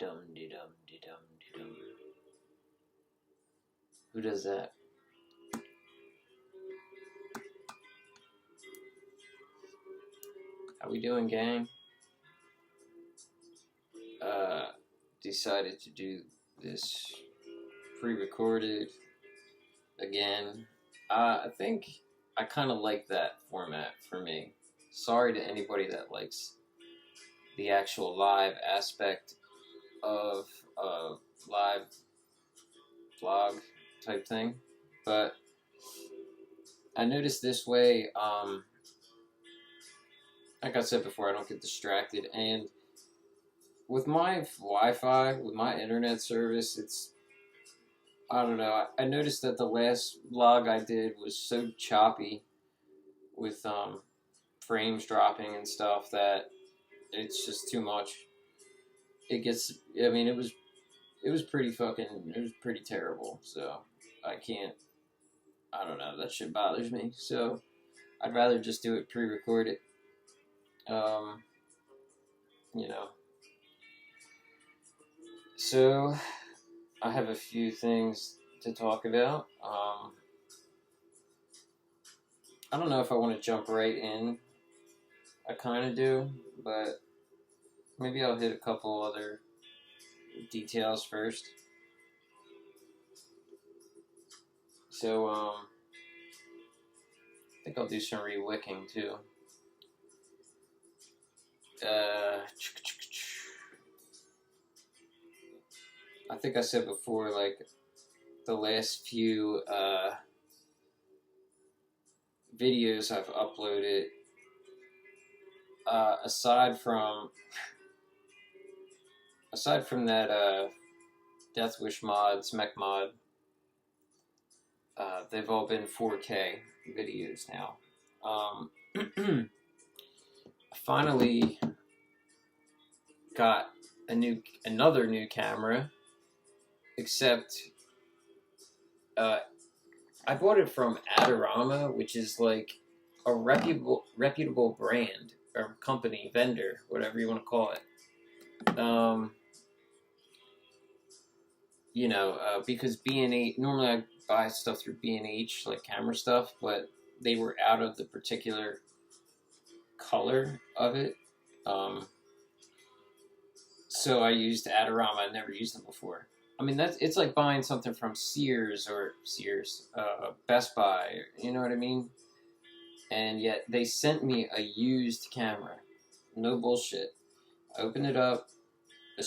Dum de dum de dum de dum. Who does that? How we doing, gang? Decided to do this pre-recorded again. I think I kind of like that format for me. Sorry to anybody that likes the actual live aspect of a live vlog type thing, but I noticed this way, like I said before, I don't get distracted, and with my Wi-Fi, with my internet service, I don't know, I noticed that the last vlog I did was so choppy with frames dropping and stuff that it's just too much. It gets, I mean, it was pretty terrible, so I don't know, that shit bothers me, so I'd rather just do it pre-recorded, you know. So I have a few things to talk about. I don't know if I want to jump right in. I kind of do, but maybe I'll hit a couple other details first. So, I think I'll do some re-wicking too. I think I said before, like, the last few videos I've uploaded, aside from that Death Wish mods, mech mod, they've all been 4K videos now. I finally got another new camera, except I bought it from Adorama, which is like a reputable brand or company, vendor, whatever you want to call it. You know, because B&H, normally I buy stuff through B&H, like camera stuff, but they were out of the particular color of it. So I used Adorama. I never used them before. I mean, it's like buying something from Sears, Best Buy, you know what I mean? And yet they sent me a used camera. No bullshit. I opened it up. The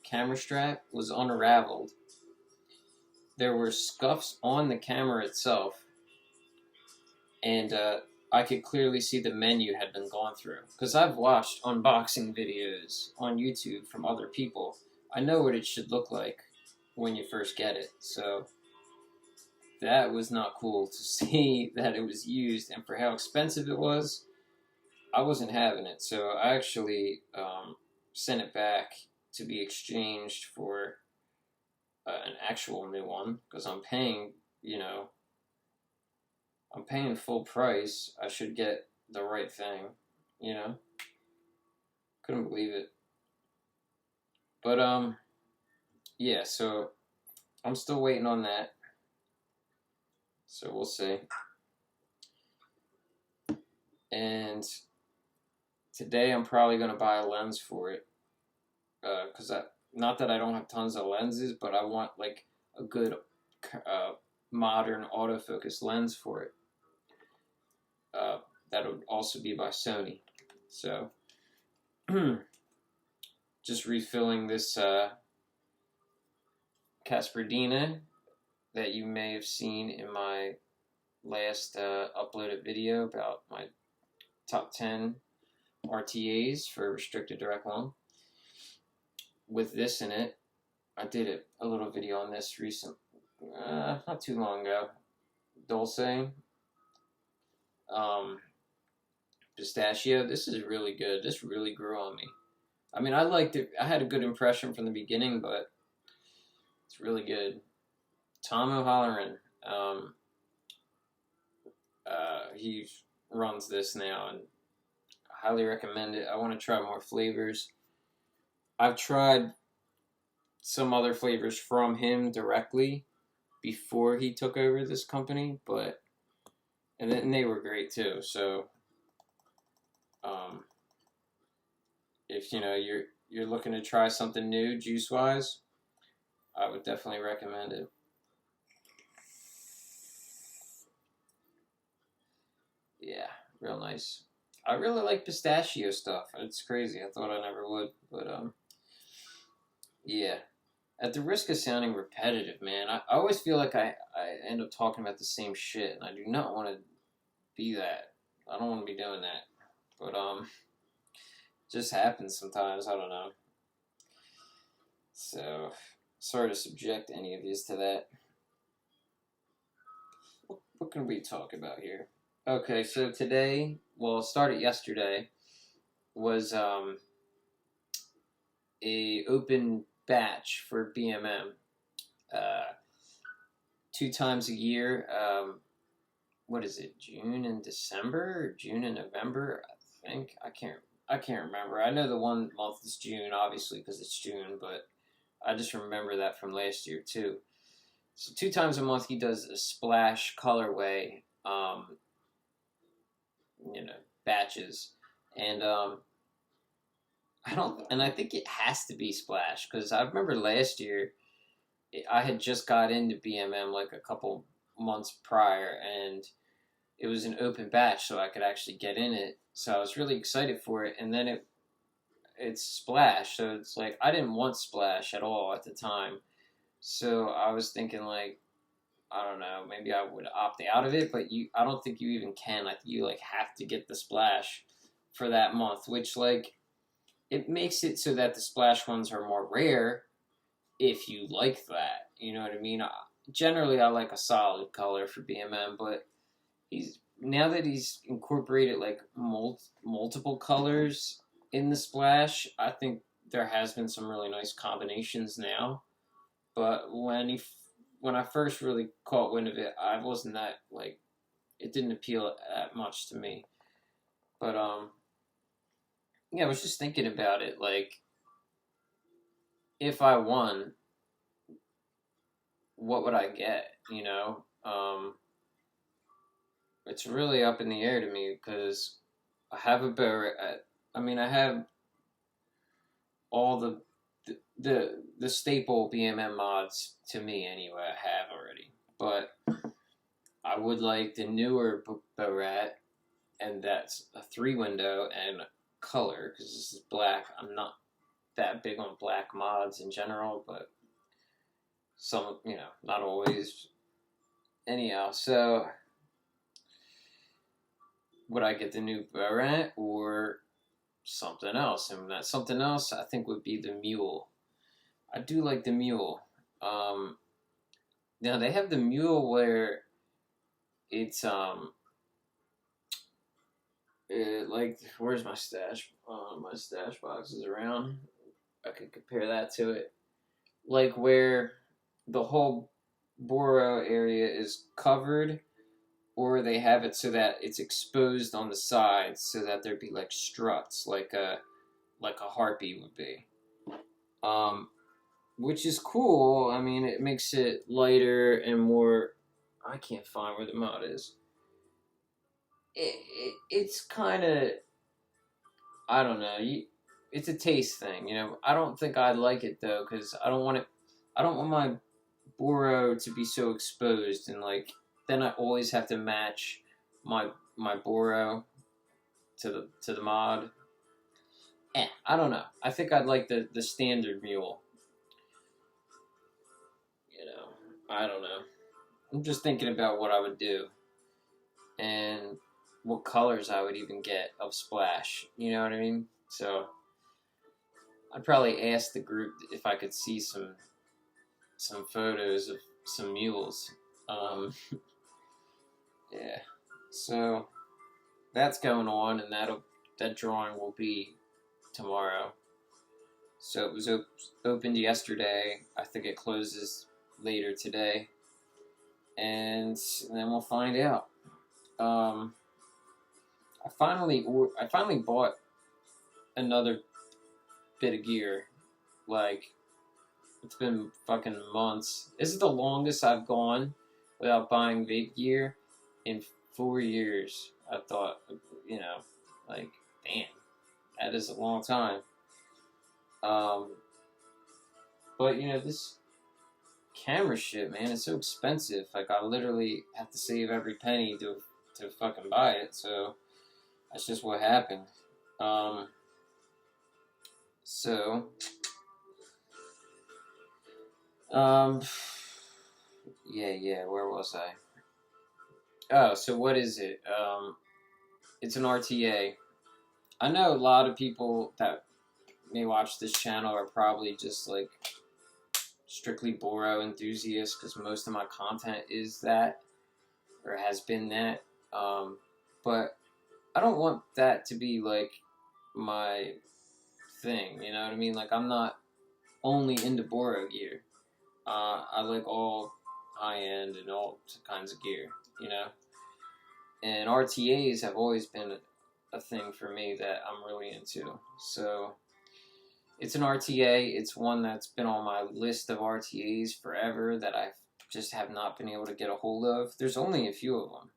camera strap was unraveled. There were scuffs on the camera itself. And I could clearly see the menu had been gone through. Because I've watched unboxing videos on YouTube from other people. I know what it should look like when you first get it. So that was not cool to see that it was used. And for how expensive it was, I wasn't having it. So I actually sent it back to be exchanged for an actual new one. Because I'm paying, I'm paying full price. I should get the right thing, Couldn't believe it. But, yeah, so I'm still waiting on that. So we'll see. And today I'm probably going to buy a lens for it. Because not that I don't have tons of lenses, but I want, like, a good modern autofocus lens for it. That would also be by Sony. So, just refilling this Casperdina that you may have seen in my last uploaded video about my top 10 RTAs for restricted direct long. With this in it, I did a little video on this not too long ago. Dulce, pistachio. This is really good. This really grew on me. I mean, I liked it. I had a good impression from the beginning, but it's really good. Tom O'Halloran, he runs this now, and I highly recommend it. I want to try more flavors. I've tried some other flavors from him directly before he took over this company, but and they were great too. So if you're looking to try something new juice wise, I would definitely recommend it. Yeah, real nice. I really like pistachio stuff. It's crazy. I thought I never would, but yeah. At the risk of sounding repetitive, man, I always feel like I end up talking about the same shit, and I do not want to be that. I don't want to be doing that. But it just happens sometimes. I don't know. So sorry to subject any of yous to that. What can we talk about here? Okay, so today, well, it started yesterday, was a open batch for BMM. Uh, 2 times a year. What is it? June and December, or June and November? I think I can't remember. I know the one month is June, obviously, because it's June, but I just remember that from last year too. So 2 times a month he does a splash colorway, batches, and I think it has to be splash because I remember last year I had just got into BMM like a couple months prior, and it was an open batch, so I could actually get in it. So I was really excited for it, and then it's Splash, so it's like I didn't want Splash at all at the time. So I was thinking like, I don't know, maybe I would opt out of it, but I don't think you even can. I think you like have to get the Splash for that month, which like it makes it so that the Splash ones are more rare if you like that. You know what I mean? Generally, I like a solid color for BMM, but now that he's incorporated like multiple colors in the splash, I think there has been some really nice combinations now. But when I first really caught wind of it, I wasn't that like it didn't appeal that much to me. But yeah, I was just thinking about it like if I won, what would I get? It's really up in the air to me because I have a better. I have all the staple BMM mods to me anyway. I have already, but I would like the newer Borat, and that's a 3 window and color because this is black. I'm not that big on black mods in general, but some not always. Anyhow, so would I get the new Borat or something else? And that something else I think would be the mule. I do like the mule. Now they have the mule where it's like where's my stash? My stash box is around. I could compare that to it. Like where the whole Boro area is covered, or they have it so that it's exposed on the sides, so that there'd be like struts, like a Harpy would be. Which is cool. I mean, it makes it lighter and more. I can't find where the mod is. It's kind of, I don't know. It's a taste thing, I don't think I'd like it though, because I don't want it. I don't want my Boro to be so exposed, and like then I always have to match my Boro to the mod. I don't know. I think I'd like the standard mule. I don't know. I'm just thinking about what I would do and what colors I would even get of Splash. You know what I mean? So I'd probably ask the group if I could see some photos of some mules. Yeah. So that's going on, and that drawing will be tomorrow. So it was opened yesterday. I think it closes later today, and then we'll find out. I finally bought another bit of gear, like It's been fucking months. This is the longest I've gone without buying vape gear in 4 years. I thought, you know, like, damn, that is a long time. But you know, this camera shit, man, it's so expensive. Like, I literally have to save every penny to fucking buy it. So that's just what happened. So, yeah, where was I? Oh, so what is it? It's an RTA. I know a lot of people that may watch this channel are probably just like strictly Boro enthusiasts because most of my content is that or has been that. But I don't want that to be like my thing, you know what I mean? Like, I'm not only into Boro gear. I like all high end and all kinds of gear, you know? And RTAs have always been a thing for me that I'm really into. So it's an RTA. It's one that's been on my list of RTAs forever that I just have not been able to get a hold of. There's only a few of them.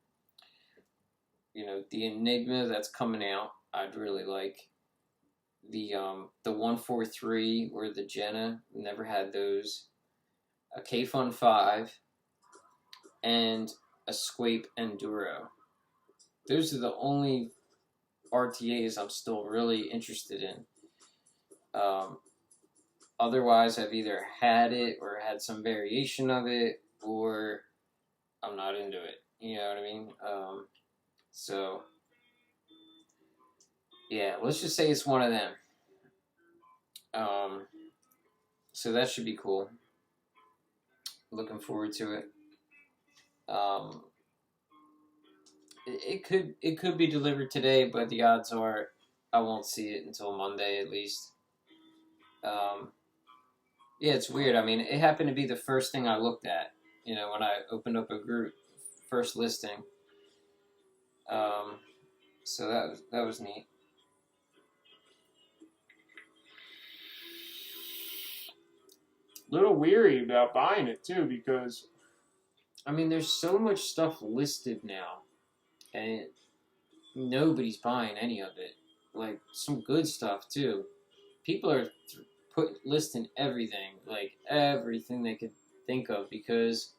You know, the Enigma that's coming out, I'd really like. The 143 or the Jenna, never had those. A K-Fun 5 and a Squape Enduro. Those are the only RTAs I'm still really interested in. Otherwise, I've either had it or had some variation of it, or I'm not into it. You know what I mean? So, yeah, let's just say it's one of them. So that should be cool. Looking forward to it. It could be delivered today, but the odds are I won't see it until Monday at least. Yeah, it's weird. I mean, it happened to be the first thing I looked at, you know, when I opened up a group, first listing. So that was neat. Little weary about buying it too because I mean, there's so much stuff listed now, and nobody's buying any of it. Like, some good stuff too. People are listing everything, like everything they could think of, because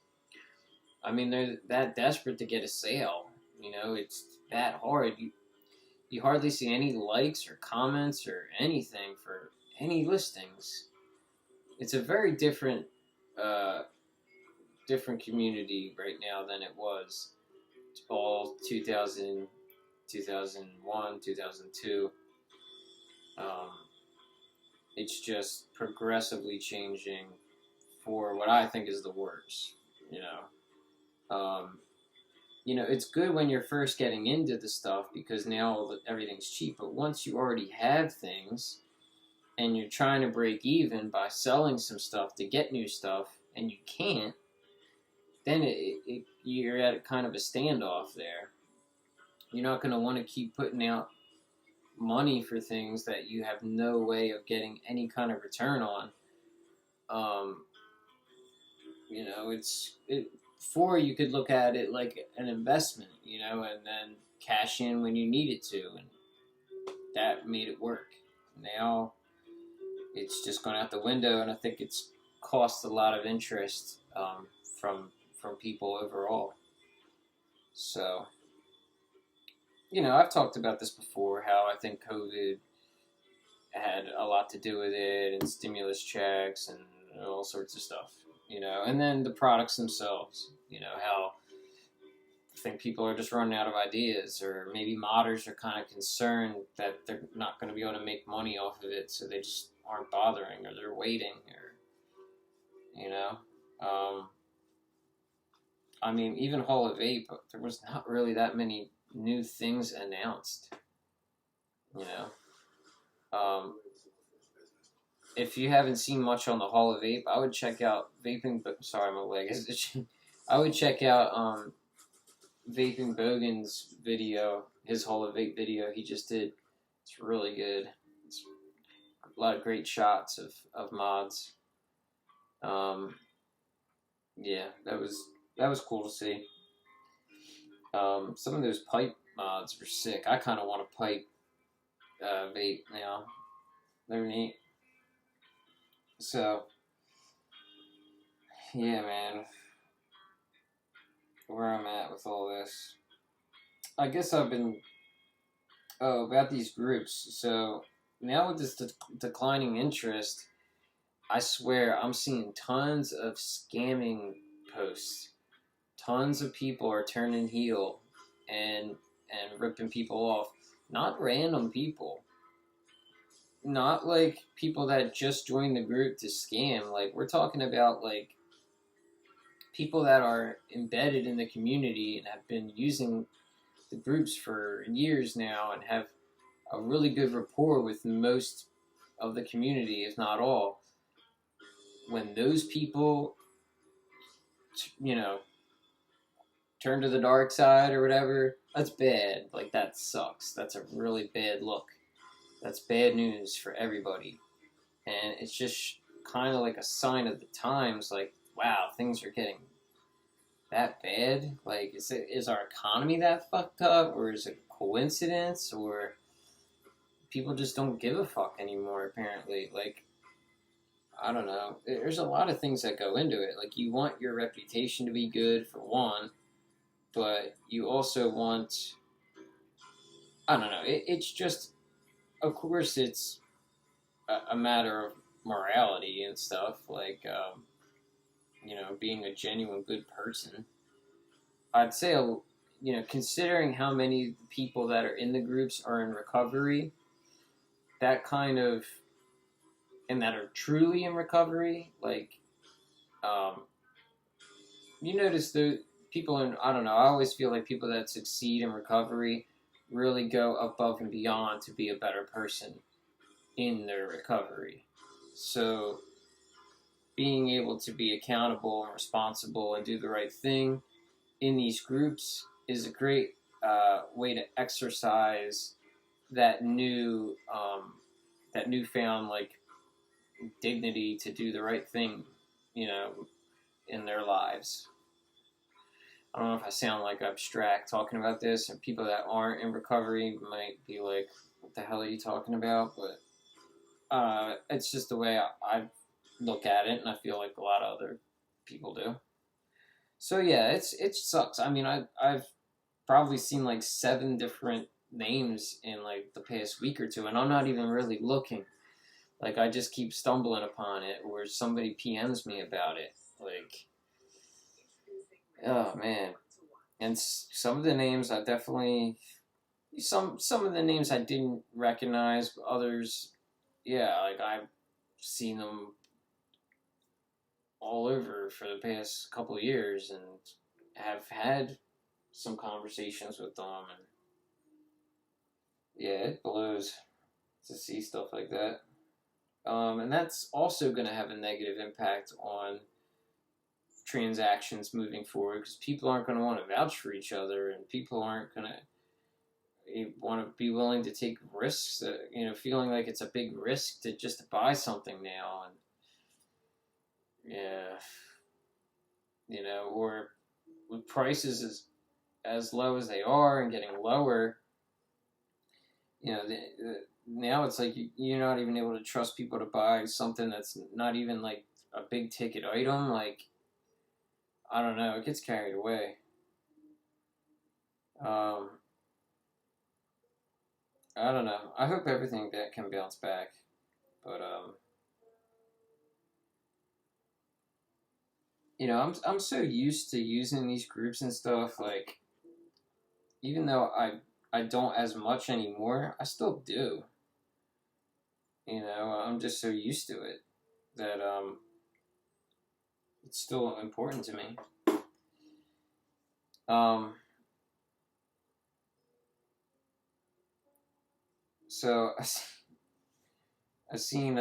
I mean, they're that desperate to get a sale. You know, it's that hard. You hardly see any likes or comments or anything for any listings. It's a very different community right now than it was all 2000, 2001, 2002. It's just progressively changing for what I think is the worst, you know. You know, it's good when you're first getting into the stuff because now everything's cheap. But once you already have things and you're trying to break even by selling some stuff to get new stuff and you can't, then you're at kind of a standoff there. You're not going to want to keep putting out money for things that you have no way of getting any kind of return on. You know, before you could look at it like an investment, you know, and then cash in when you needed to, and that made it work. Now it's just gone out the window, and I think it's cost a lot of interest from people overall. So, you know, I've talked about this before, how I think COVID had a lot to do with it, and stimulus checks and all sorts of stuff, you know, and then the products themselves, you know, how I think people are just running out of ideas, or maybe modders are kind of concerned that they're not going to be able to make money off of it, so they just aren't bothering, or they're waiting, or, you know. I mean, even Hall of Vape, there was not really that many new things announced, you know. If you haven't seen much on the Hall of Vape, I would check out Vaping. Sorry, my leg is itching. I would check out Vaping Bogan's video, his Hall of Vape video he just did. It's really good. It's a lot of great shots of mods. Yeah, that was cool to see. Some of those pipe mods were sick. I kind of want a pipe vape now. They're neat. So, yeah, man, where I'm at with all this. I guess I've been, about these groups. So, now with this declining interest, I swear I'm seeing tons of scamming posts. Tons of people are turning heel and ripping people off. Not random people. Not like people that just joined the group to scam. Like, we're talking about like people that are embedded in the community and have been using the groups for years now and have a really good rapport with most of the community, if not all. When those people, turn to the dark side or whatever, that's bad. Like, that sucks. That's a really bad look. That's bad news for everybody. And it's just kind of like a sign of the times, like, wow, things are getting that bad? Like, is our economy that fucked up? Or is it coincidence? Or people just don't give a fuck anymore, apparently. Like, I don't know. There's a lot of things that go into it. Like, you want your reputation to be good, for one, but you also want, I don't know, it's just, of course, it's a matter of morality and stuff, like, being a genuine good person. I'd say, considering how many people that are in the groups are in recovery, that kind of, and that are truly in recovery, like, you notice the people in, I don't know, I always feel like people that succeed in recovery really go above and beyond to be a better person in their recovery. So being able to be accountable and responsible and do the right thing in these groups is a great way to exercise that newfound like dignity to do the right thing, in their lives. I don't know if I sound like abstract talking about this, and people that aren't in recovery might be like, "What the hell are you talking about?" But it's just the way I look at it, and I feel like a lot of other people do. So yeah, it sucks. I mean, I've probably seen like 7 different names in like the past week or two, and I'm not even really looking. Like, I just keep stumbling upon it, or somebody PMs me about it. Like, oh man. And some of the names I definitely, some of the names I didn't recognize, but others, yeah, like I've seen them all over for the past couple of years and have had some conversations with them, and yeah, it blows to see stuff like that. And that's also going to have a negative impact on transactions moving forward, because people aren't going to want to vouch for each other, and people aren't going to want to be willing to take risks, feeling like it's a big risk to just buy something now. And yeah, or with prices as low as they are and getting lower, now it's like you're not even able to trust people to buy something that's not even like a big ticket item. Like, I don't know, it gets carried away. I don't know. I hope everything that can bounce back, but I'm so used to using these groups and stuff. Like, even though I don't as much anymore, I still do. I'm just so used to it that it's still important to me. So I've seen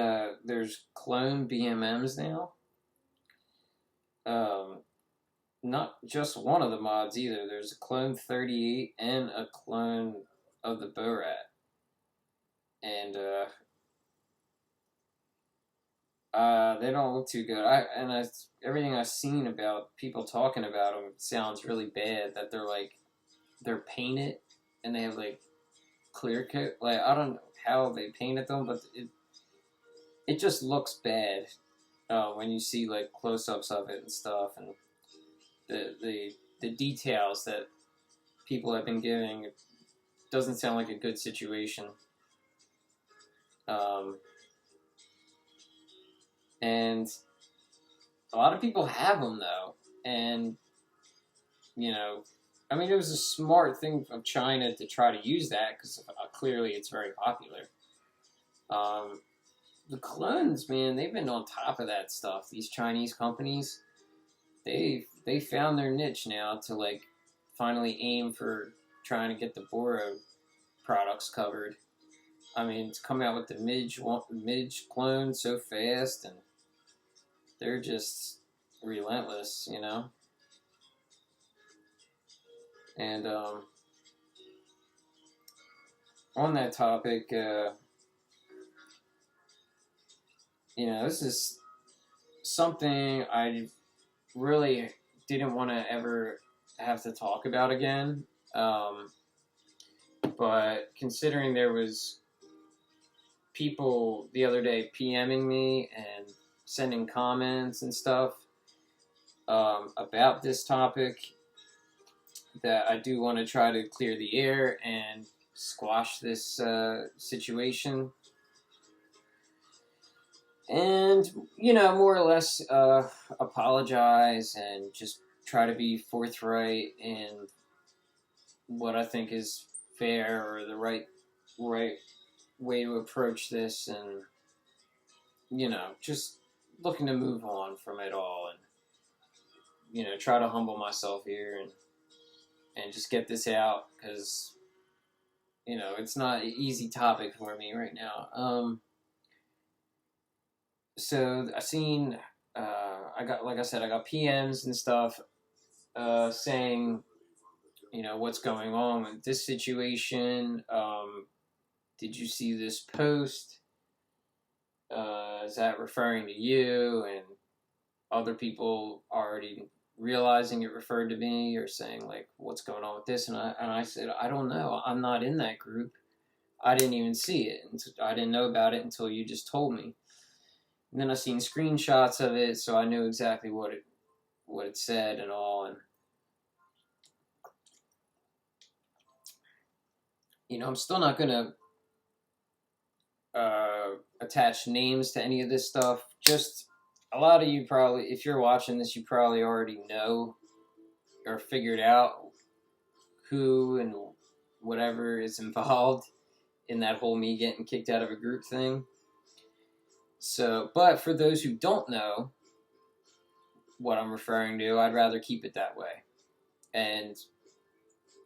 there's clone BMMs now. Not just one of the mods either. There's a clone 38 and a clone of the Borat. And They don't look too good. Everything I've seen about people talking about them sounds really bad. That they're painted and they have like clear coat. Like I don't know how they painted them, but it just looks bad when you see like close-ups of it and stuff, and the details that people have been giving. It doesn't sound like a good situation. And a lot of people have them though, and I mean, it was a smart thing of China to try to use that because clearly it's very popular. The clones, man, they've been on top of that stuff. These Chinese companies, they found their niche now to like finally aim for trying to get the Boro products covered. I mean, it's coming out with the Midge clone so fast, and they're just relentless, And on that topic, this is something I really didn't want to ever have to talk about again. But considering there was people the other day PMing me and sending comments and stuff about this topic, that I do want to try to clear the air and squash this situation. And, more or less apologize and just try to be forthright in what I think is fair or the right way to approach this, and, just looking to move on from it all and, try to humble myself here and just get this out because, it's not an easy topic for me right now. So I seen, I got PMs and stuff saying, what's going on with this situation. Did you see this post? Is that referring to you? And other people already realizing it referred to me or saying like, what's going on with this? And I said, I don't know. I'm not in that group. I didn't even see it. I didn't know about it until you just told me. And then I seen screenshots of it, so I knew exactly what it said and all. And I'm still not gonna attach names to any of this stuff. Just a lot of you probably, if you're watching this, you probably already know or figured out who and whatever is involved in that whole me getting kicked out of a group thing. So, but for those who don't know what I'm referring to, I'd rather keep it that way. And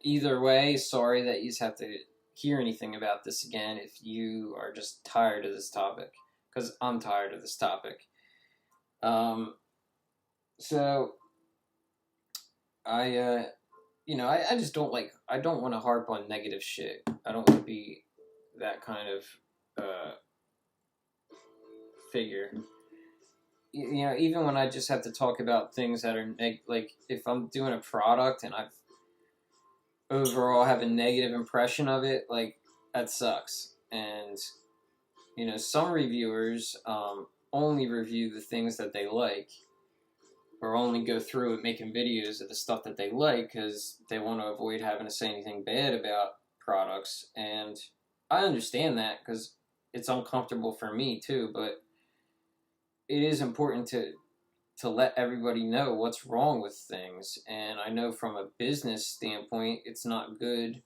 either way, sorry that you just have to hear anything about this again if you are just tired of this topic, because I'm tired of this topic. So I just don't I don't want to harp on negative shit. I don't want to be that kind of figure. Even when I just have to talk about things that are like if I'm doing a product and I've overall have a negative impression of it, like that sucks. And some reviewers only review the things that they like, or only go through it making videos of the stuff that they like because they want to avoid having to say anything bad about products. And I understand that because it's uncomfortable for me too, but it is important to let everybody know what's wrong with things. And I know from a business standpoint, it's not good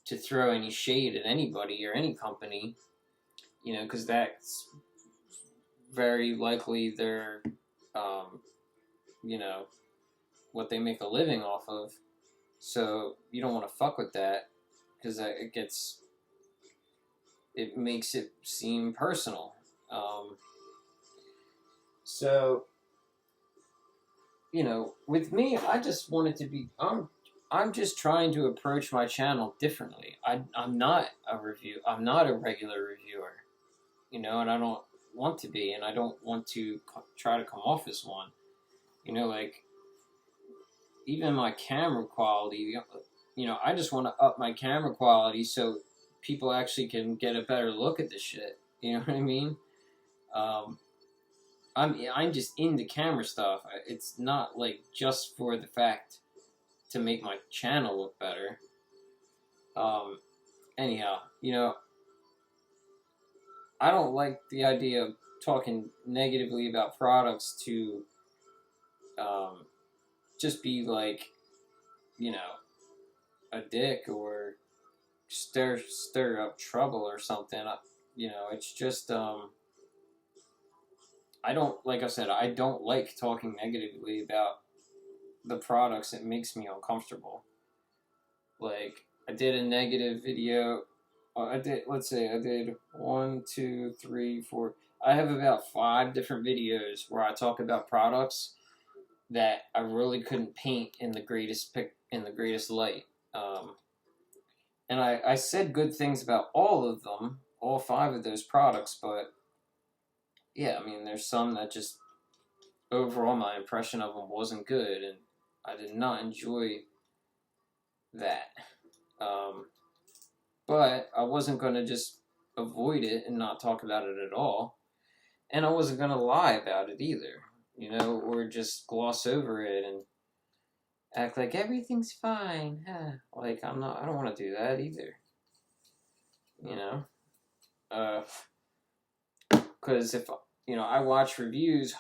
to throw any shade at anybody or any company, because that's very likely their, what they make a living off of. So you don't want to fuck with that because it makes it seem personal. So, with me, I just wanted to be, I'm just trying to approach my channel differently. I'm not a regular reviewer, and I don't want to be, and I don't want to try to come off as one. You know, like, even my camera quality, you know, I just want to up my camera quality so people actually can get a better look at the shit. You know what I mean? I'm just into camera stuff. It's not like just for the fact to make my channel look better. Anyhow, you know, I don't like the idea of talking negatively about products to just be like, you know, a dick or stir up trouble or something. You know, it's just I don't, like I said, I don't like talking negatively about the products. It makes me uncomfortable. Like, I did a negative video. Let's say I did 1, 2, 3, 4. I have about 5 different videos where I talk about products that I really couldn't paint in the greatest light. And I said good things about all of them, all 5 of those products, but yeah, I mean, there's some that just, overall, my impression of them wasn't good, and I did not enjoy that. But I wasn't going to just avoid it and not talk about it at all. And I wasn't going to lie about it either, you know, or just gloss over it and act like everything's fine. Like, I don't want to do that either. You know? Because if, you know, I watch reviews,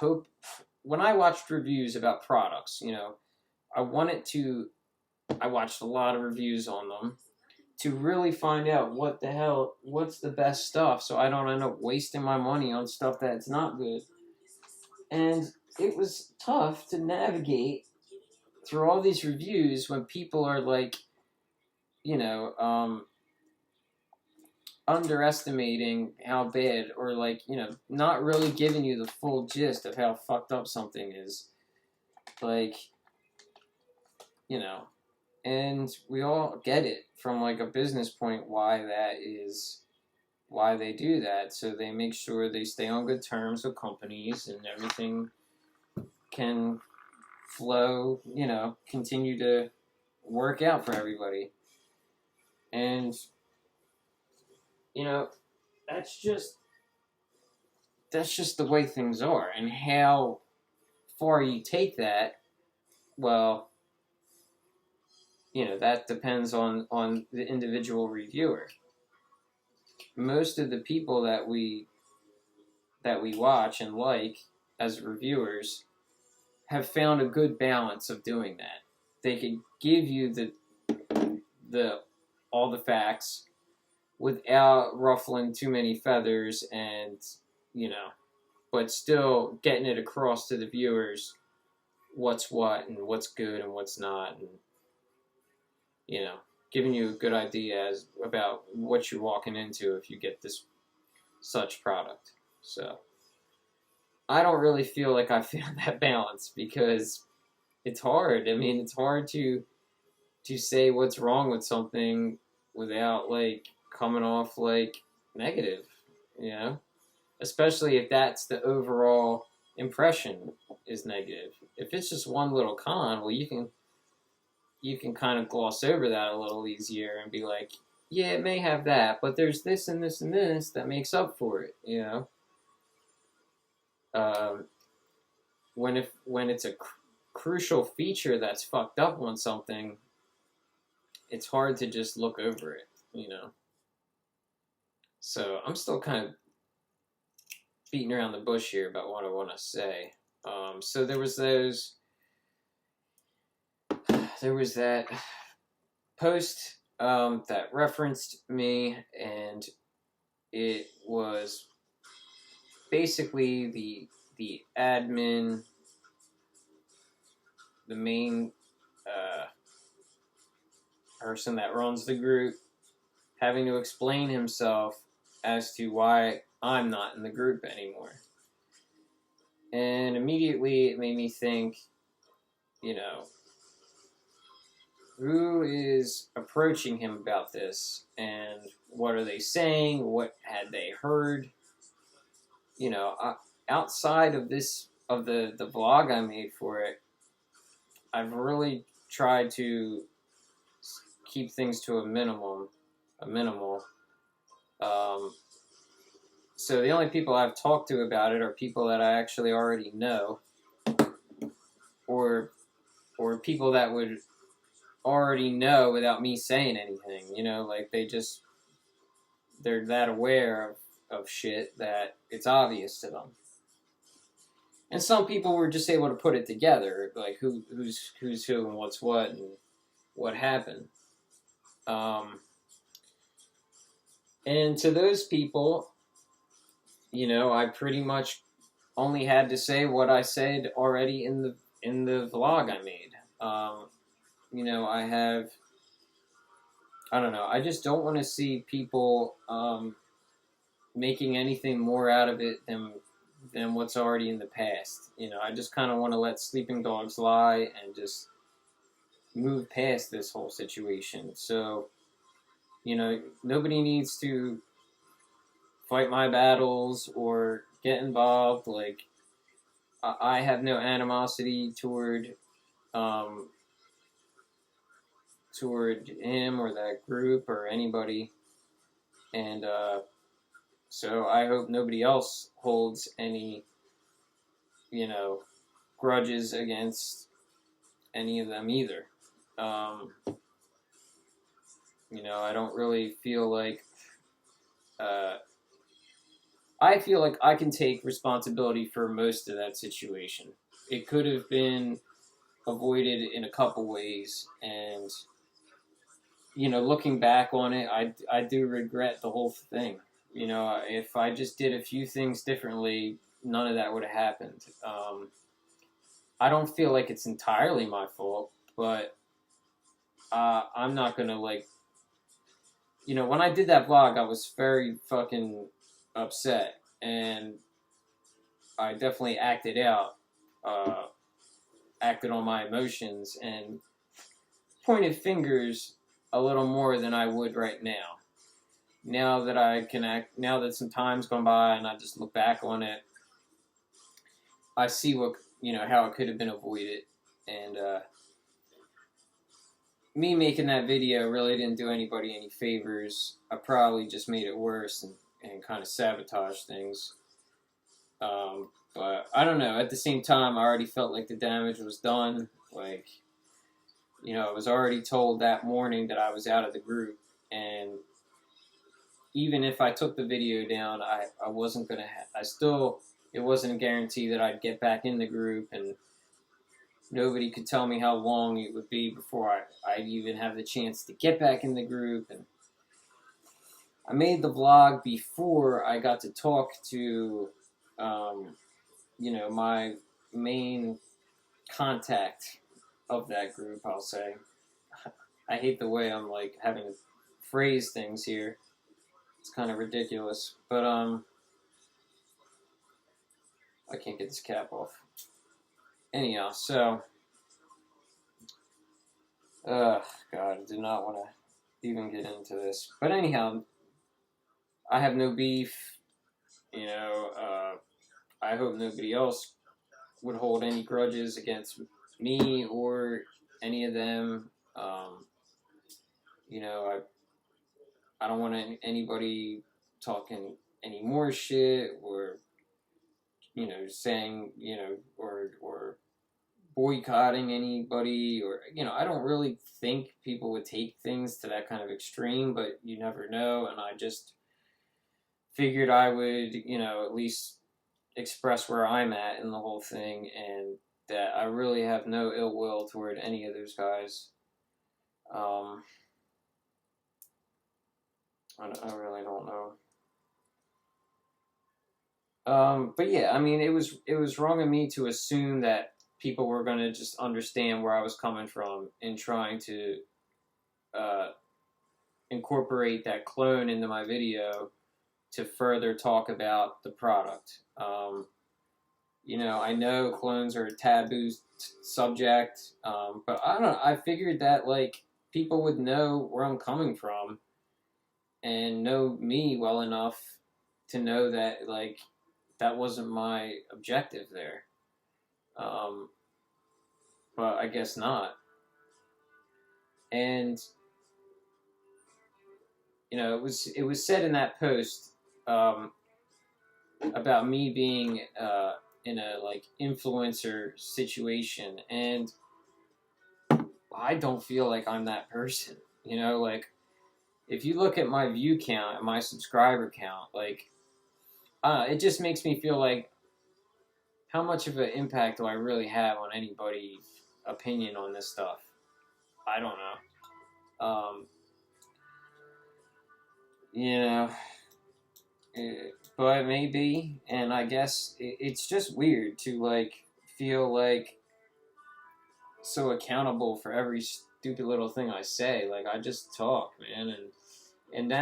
when I watched reviews about products, you know, I watched a lot of reviews on them to really find out what's the best stuff, so I don't end up wasting my money on stuff that's not good. And it was tough to navigate through all these reviews when people are like, you know, underestimating how bad, or like, you know, not really giving you the full gist of how fucked up something is. Like, you know, and we all get it from like a business point why they do that. So they make sure they stay on good terms with companies and everything can flow, you know, continue to work out for everybody. And, you know, that's just the way things are. And how far you take that, well, you know, that depends on the individual reviewer. Most of the people that we watch and like as reviewers have found a good balance of doing that. They can give you the all the facts without ruffling too many feathers, and, you know, but still getting it across to the viewers what's what and what's good and what's not, and, you know, giving you a good idea about what you're walking into if you get this such product. So I don't really feel like I found that balance, because it's hard. I mean, it's hard to say what's wrong with something without, like, coming off like negative, you know? Especially if that's the overall impression is negative. If it's just one little con, well, you can kind of gloss over that a little easier and be like, yeah, it may have that, but there's this and this and this that makes up for it, you know? When it's a crucial feature that's fucked up on something, it's hard to just look over it, you know? So I'm still kind of beating around the bush here about what I want to say. So there was that post that referenced me, and it was basically the admin, the main person that runs the group, having to explain himself as to why I'm not in the group anymore. And immediately it made me think, you know, who is approaching him about this, and what are they saying? What had they heard? you know, outside of this, of the vlog I made for it, I've really tried to keep things to a minimal. So the only people I've talked to about it are people that I actually already know, or people that would already know without me saying anything. You know, like they're that aware of shit that it's obvious to them. And some people were just able to put it together, like who's who and what's what and what happened. And to those people, you know, I pretty much only had to say what I said already in the vlog I made. You know, I don't know. I just don't want to see people making anything more out of it than what's already in the past. You know, I just kind of want to let sleeping dogs lie and just move past this whole situation. So, you know, nobody needs to fight my battles or get involved. Like, I have no animosity toward him or that group or anybody, and so I hope nobody else holds any, you know, grudges against any of them either. You know, I don't really feel like I feel like I can take responsibility for most of that situation. It could have been avoided in a couple ways, and you know, looking back on it, I do regret the whole thing. You know, if I just did a few things differently, none of that would have happened. I don't feel like it's entirely my fault, but I'm not gonna, like, you know, when I did that vlog, I was very fucking upset, and I definitely acted out, acted on my emotions, and pointed fingers a little more than I would right now. Now that I can act, now that some time's gone by and I just look back on it, I see what, you know, how it could have been avoided. And me making that video really didn't do anybody any favors. I probably just made it worse and kind of sabotage things. But I don't know. At the same time, I already felt like the damage was done. Like, you know, I was already told that morning that I was out of the group, and even if I took the video down, I wasn't going to, it wasn't a guarantee that I'd get back in the group, and nobody could tell me how long it would be before I'd even have the chance to get back in the group. And I made the vlog before I got to talk to, you know, my main contact of that group, I'll say. I hate the way I'm, like, having to phrase things here. It's kind of ridiculous. But, I can't get this cap off. Anyhow, so, God, I do not want to even get into this. But anyhow, I have no beef. You know, I hope nobody else would hold any grudges against me or any of them. You know, I don't want anybody talking any more shit or, you know, saying, you know, or boycotting anybody, or, you know, I don't really think people would take things to that kind of extreme, but you never know. And I just figured I would, you know, at least express where I'm at in the whole thing, and that I really have no ill will toward any of those guys. I really don't know. But yeah, I mean, it was wrong of me to assume that people were going to just understand where I was coming from in trying to incorporate that clone into my video to further talk about the product. You know, I know clones are a taboo subject, but I don't know. I figured that, like, people would know where I'm coming from and know me well enough to know that, like, that wasn't my objective there. But I guess not. And you know, it was said in that post about me being in a like influencer situation, and I don't feel like I'm that person. You know, like if you look at my view count and my subscriber count, like it just makes me feel like how much of an impact do I really have on anybody's opinion on this stuff? I don't know. You know, but maybe, and I guess it's just weird to like feel like so accountable for every stupid little thing I say. Like I just talk, man, and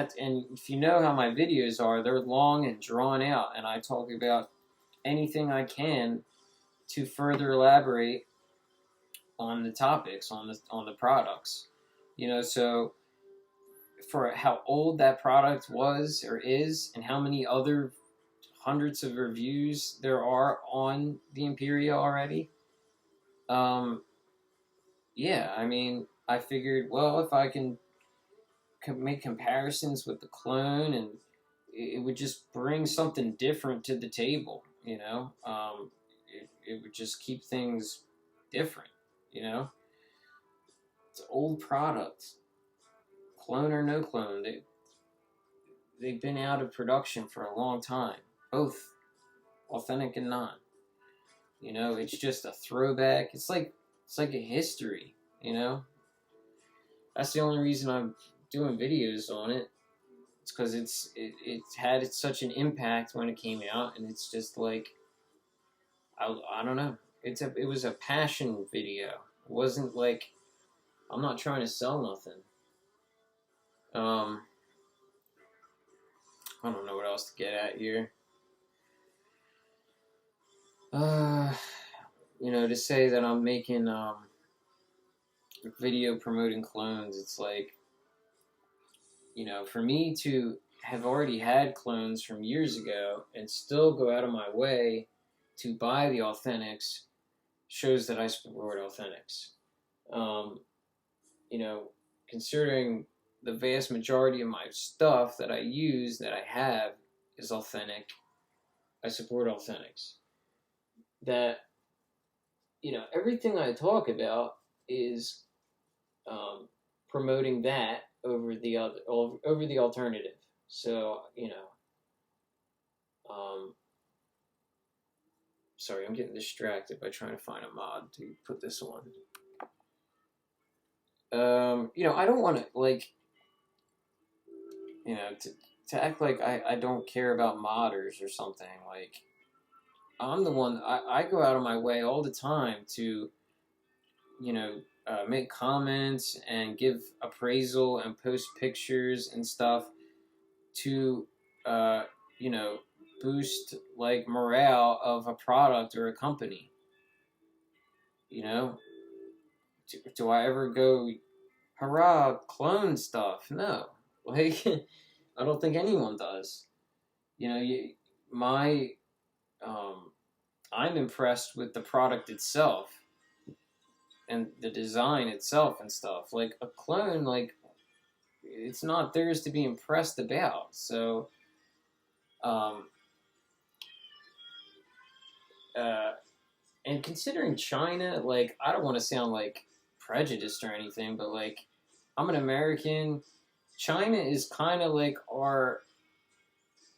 if you know how my videos are, they're long and drawn out, and I talk about anything I can to further elaborate on the topics, on the products. You know, so for how old that product was or is, and how many other hundreds of reviews there are on the Imperia already. Yeah, I mean, I figured, well, if I can make comparisons with the clone, and it would just bring something different to the table, you know. It would just keep things different, you know. It's an old product, clone or no clone. They've been out of production for a long time, both authentic and non. You know, it's just a throwback. It's like a history, you know. That's the only reason I'm doing videos on it. It's because it had such an impact when it came out, and it's just like I don't know. It was a passion video. It wasn't like I'm not trying to sell nothing. I don't know what else to get at here. You know, to say that I'm making a video promoting clones, it's like, you know, for me to have already had clones from years ago and still go out of my way to buy the authentics shows that I support authentics. You know, considering the vast majority of my stuff that I use, that I have, is authentic, I support authentics. That, you know, everything I talk about is promoting that over the alternative. So, you know, sorry, I'm getting distracted by trying to find a mod to put this on. You know, I don't want to, like, you know, to act like I don't care about modders or something. Like, I'm the one, I go out of my way all the time to, you know, make comments and give appraisal and post pictures and stuff to, you know, boost, like, morale of a product or a company. You know? Do I ever go, hurrah, clone stuff? No. Like, I don't think anyone does. You know, I'm impressed with the product itself and the design itself and stuff. Like, a clone, like, it's not theirs to be impressed about. So, and considering China, like, I don't want to sound like prejudiced or anything, but like, I'm an American. China is kind of like our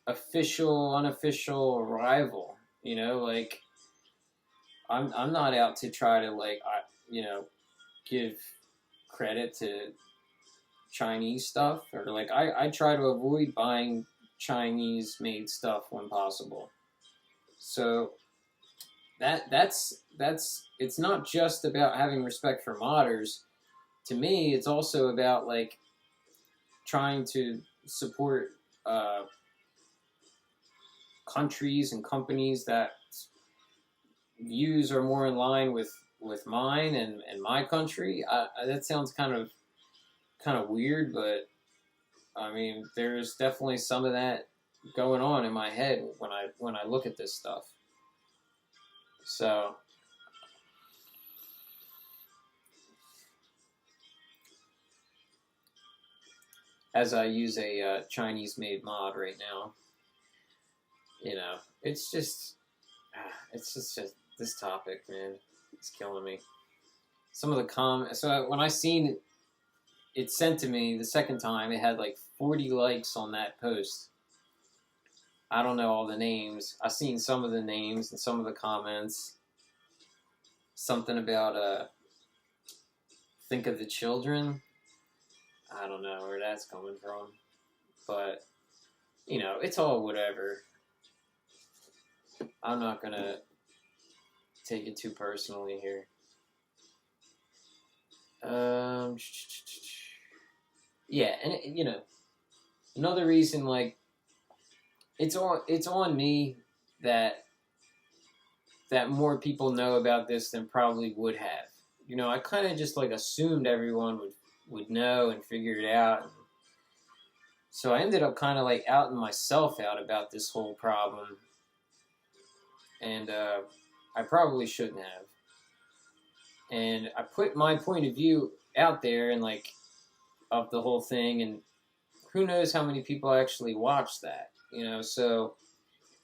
official, unofficial rival. You know, like, I'm not out to try to, like, you know, give credit to Chinese stuff, or like I try to avoid buying Chinese made stuff when possible. So that's it's not just about having respect for modders. To me, it's also about, like, trying to support countries and companies that views are more in line with mine and my country. That sounds kind of weird, but I mean, there's definitely some of that going on in my head when I look at this stuff. So as I use a Chinese-made mod right now, you know, it's just this topic, man. It's killing me. Some of the comments. So when I seen it sent to me the second time, it had like 40 likes on that post. I don't know all the names. I seen some of the names and some of the comments. Something about think of the children. I don't know where that's coming from, but you know, it's all whatever. I'm not gonna take it too personally here. Yeah, and you know, another reason, like, it's on me that more people know about this than probably would have. You know, I kind of just like assumed everyone would know and figure it out. So I ended up kind of like outing myself out about this whole problem, and I probably shouldn't have. And I put my point of view out there and like of the whole thing, and who knows how many people actually watch that, you know? So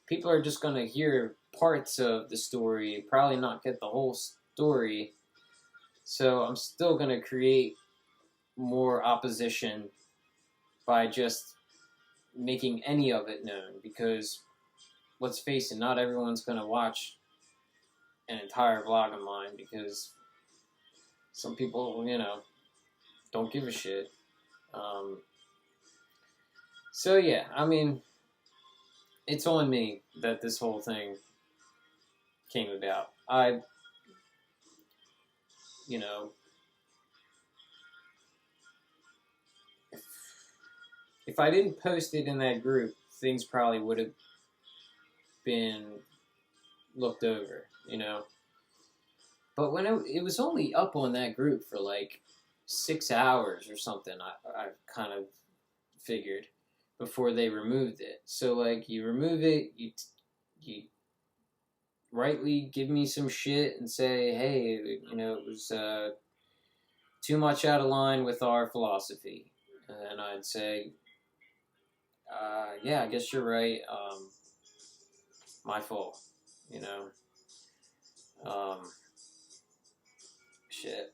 people are just going to hear parts of the story, probably not get the whole story. So I'm still going to create more opposition by just making any of it known, because let's face it, not everyone's going to watch an entire vlog of mine, because some people, you know, don't give a shit. So yeah, I mean, it's on me that this whole thing came about. You know, if I didn't post it in that group, things probably would have been looked over, you know. But when it was only up on that group for like 6 hours or something, I kind of figured, before they removed it. So like, you remove it, you rightly give me some shit and say, hey, you know, it was too much out of line with our philosophy. And I'd say, yeah, I guess you're right. My fault, you know. Shit.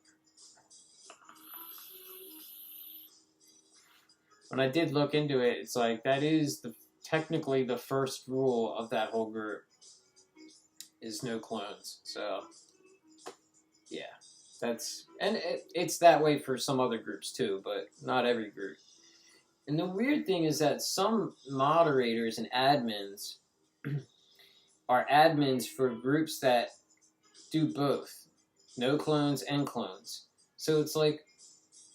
When I did look into it, it's like, that is technically the first rule of that whole group, is no clones. So yeah, and it's that way for some other groups too, but not every group. And the weird thing is that some moderators and admins are admins for groups that do both, no clones and clones. So it's like,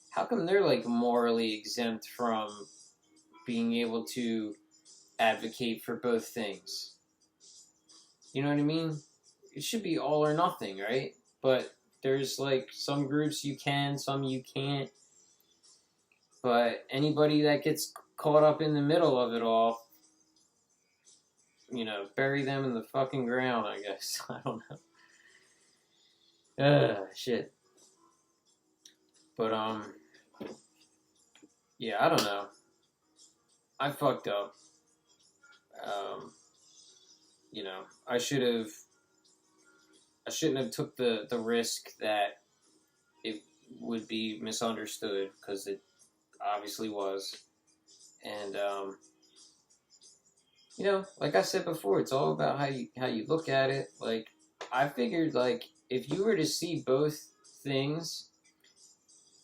how come they're like morally exempt from being able to advocate for both things? You know what I mean? It should be all or nothing, right? But there's like some groups you can, some you can't. But anybody that gets caught up in the middle of it all, you know, bury them in the fucking ground, I guess. I don't know. Shit. But, yeah, I don't know. I fucked up. You know, I shouldn't have took the risk that it would be misunderstood, because it obviously was. And, you know, like I said before, it's all about how you look at it. Like, I figured, like, if you were to see both things,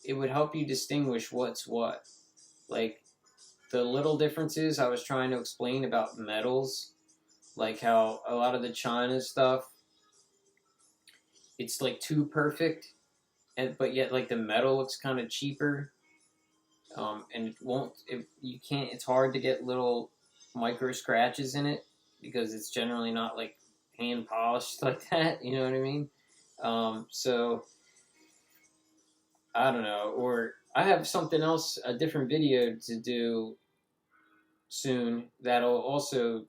it would help you distinguish what's what. Like, the little differences I was trying to explain about metals, like how a lot of the China stuff, it's like too perfect, but yet like the metal looks kind of cheaper, and you can't. It's hard to get little micro scratches in it, because it's generally not like hand polished like that. You know what I mean? So I don't know. Or I have something else, a different video to do soon that'll also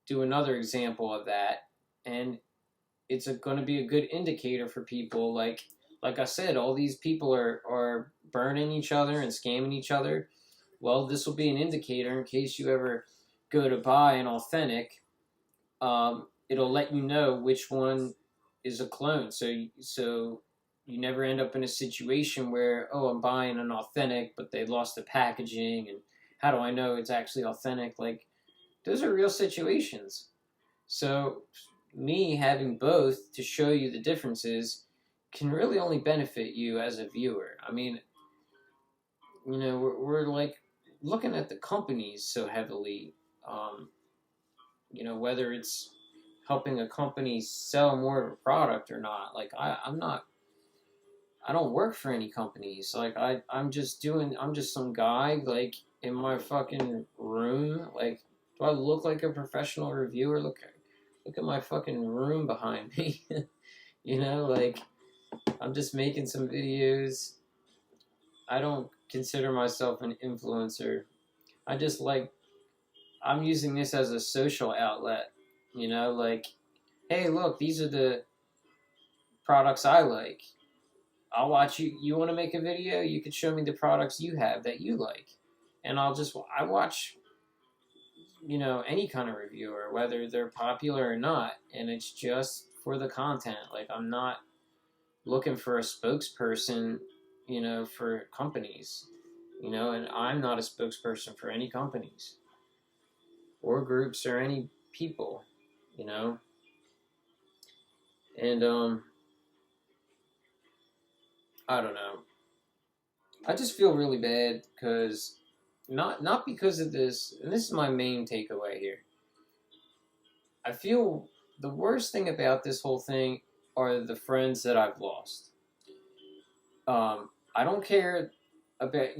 do another example of that, and it's going to be a good indicator for people. Like I said, all these people are burning each other and scamming each other. Well, this will be an indicator in case you ever go to buy an authentic. It'll let you know which one is a clone. So you never end up in a situation where, oh, I'm buying an authentic, but they lost the packaging, and how do I know it's actually authentic? Like, those are real situations. So me having both to show you the differences can really only benefit you as a viewer. I mean, we're like looking at the companies so heavily. Whether it's helping a company sell more of a product or not. Like I don't work for any companies. Like I'm just some guy like in my fucking room. Like, do I look like a professional reviewer? Look at my fucking room behind me. Like I'm just making some videos. I don't consider myself an influencer. I just like I'm using this as a social outlet. Like, hey, look, these are the products I like. I'll watch you. You want to make a video? You could show me the products you have that you like, and I watch, any kind of reviewer, whether they're popular or not, and it's just for the content. Like, I'm not looking for a spokesperson, for companies, and I'm not a spokesperson for any companies or groups or any people, and I don't know. I just feel really bad because not because of this, and this is my main takeaway here. I feel the worst thing about this whole thing are the friends that I've lost. I don't care about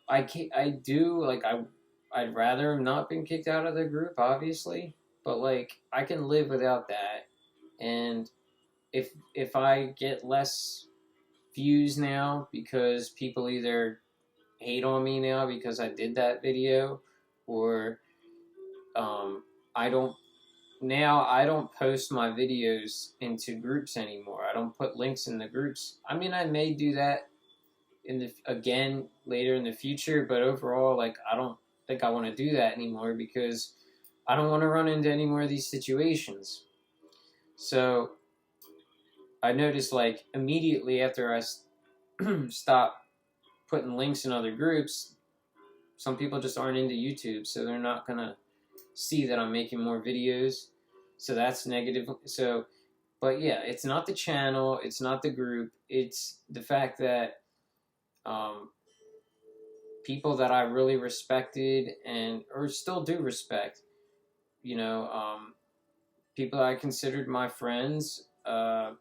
I do like I'd rather have not been kicked out of the group, obviously, but like I can live without that, and if I get less views now because people either hate on me now because I did that video, or I don't post my videos into groups anymore. I don't put links in the groups. I mean, I may do that again later in the future, but overall, like, I don't think I want to do that anymore because I don't want to run into any more of these situations. So I noticed, like, immediately after I stopped putting links in other groups, some people just aren't into YouTube, so they're not gonna see that I'm making more videos. So that's negative. So, but yeah, it's not the channel, it's not the group, it's the fact that people that I really respected or still do respect, people I considered my friends. I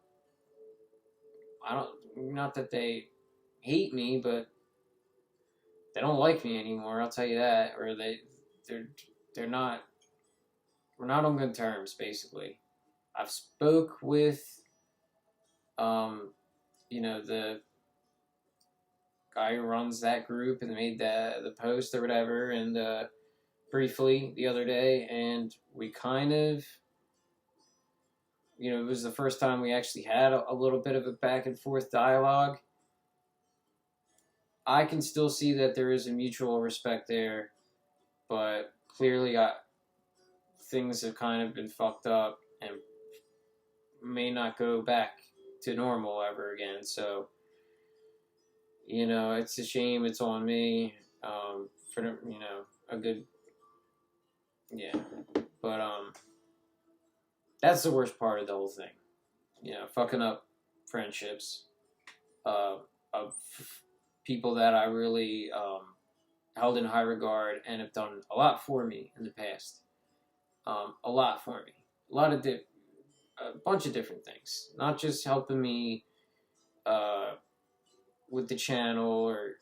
don't, not that they hate me, but they don't like me anymore. I'll tell you that. Or they're not. We're not on good terms, basically. I've spoke with, the guy who runs that group and made the post or whatever, and briefly the other day, and we kind of, it was the first time we actually had a little bit of a back and forth dialogue. I can still see that there is a mutual respect there, but clearly things have kind of been fucked up and may not go back to normal ever again. So, it's a shame. It's on me for a good, yeah. But that's the worst part of the whole thing. Fucking up friendships of people that I really held in high regard and have done a lot for me in the past. A lot for me. A bunch of different things. Not just helping me with the channel or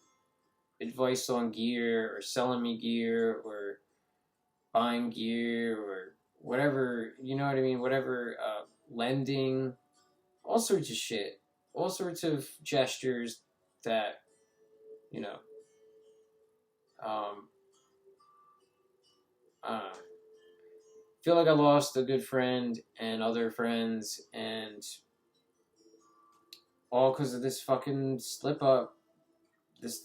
advice on gear or selling me gear or buying gear or whatever, you know what I mean? Whatever, lending, all sorts of shit. All sorts of gestures that, um, feel like I lost a good friend and other friends, and all because of this fucking slip up, this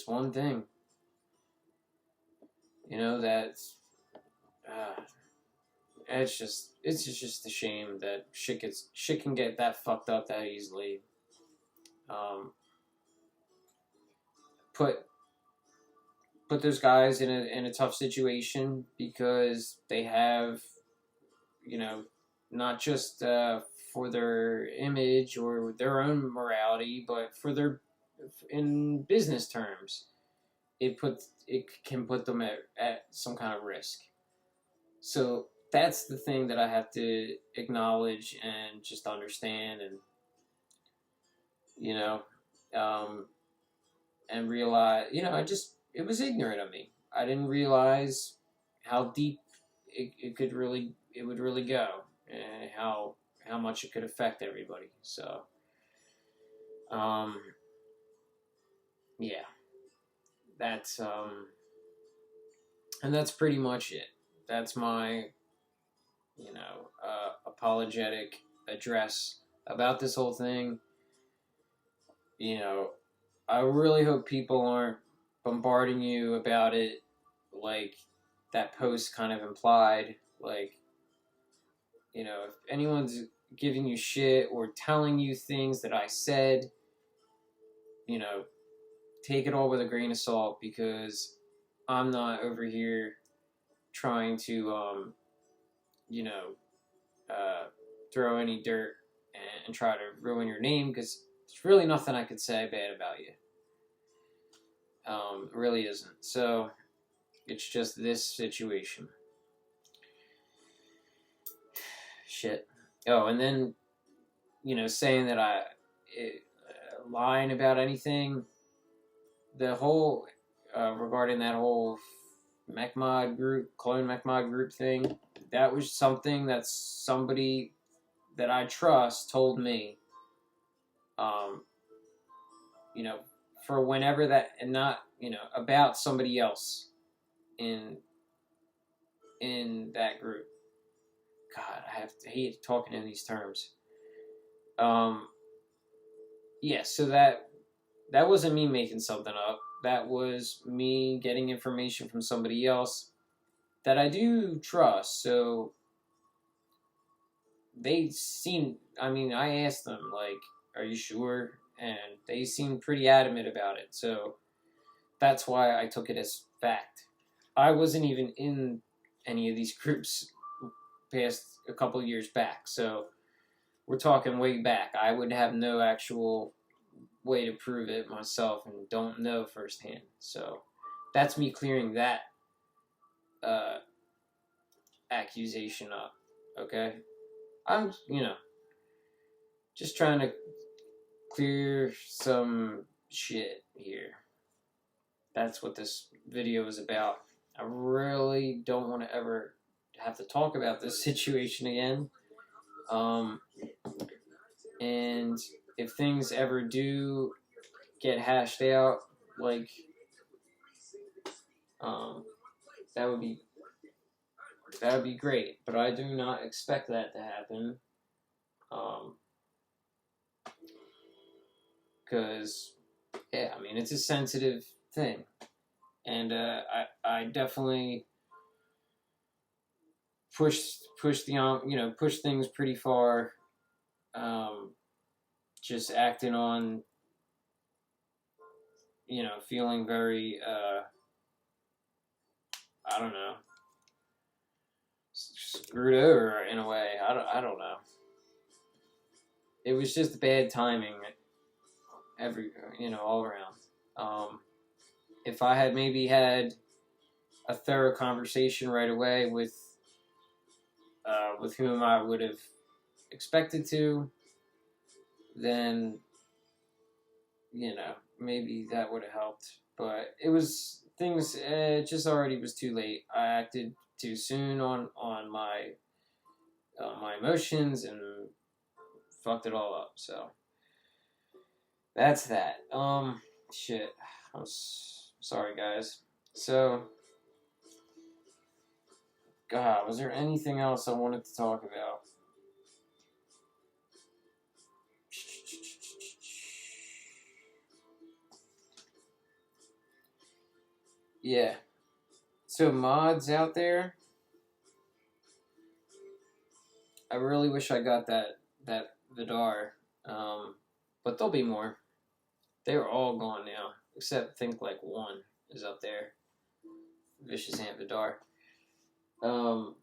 one thing. You know, that's it's just a shame that shit can get that fucked up that easily. Put those guys in a tough situation because they have, you know, not just for their image or their own morality, but for their, in business terms, it can put them at some kind of risk. So that's the thing that I have to acknowledge and just understand, and you know, and realize, it was ignorant of me. I didn't realize how deep it would really go, and how much it could affect everybody. So, yeah, that's and that's pretty much it. That's my, apologetic address about this whole thing. You know, I really hope people aren't bombarding you about it, like that post kind of implied. Like, if anyone's giving you shit or telling you things that I said, take it all with a grain of salt, because I'm not over here trying to, throw any dirt and try to ruin your name, because there's really nothing I could say bad about you. It really isn't. So it's just this situation. Shit. Oh, and then, saying that lying about anything, the whole, regarding that whole clone MechMod group thing, that was something that somebody that I trust told me, for whenever that, and not, about somebody else in that group. God, I hate talking in these terms. Yeah, so that wasn't me making something up. That was me getting information from somebody else that I do trust. So I asked them, like, are you sure? And they seemed pretty adamant about it. So that's why I took it as fact. I wasn't even in any of these groups past a couple of years back. So we're talking way back. I would have no actual way to prove it myself and don't know firsthand. So that's me clearing that accusation up. Okay? I'm, just trying to clear some shit here. That's what this video is about. I really don't want to ever have to talk about this situation again. And if things ever do get hashed out, like, that would be great. But I do not expect that to happen. Because, yeah, I mean, it's a sensitive thing. And I definitely push things pretty far. Just acting on, feeling very, I don't know, screwed over in a way. I don't know. It was just bad timing, all around. If I had maybe had a thorough conversation right away with whom I would have expected to, then, maybe that would have helped. But it was things. It just already was too late. I acted too soon on my emotions and fucked it all up. So that's that. Shit. I'm sorry, guys. So Was there anything else I wanted to talk about? Yeah. So mods out there. I really wish I got that Vidar. But there'll be more. They're all gone now, except I think like one is up there. Vicious Ant Vidar. I'm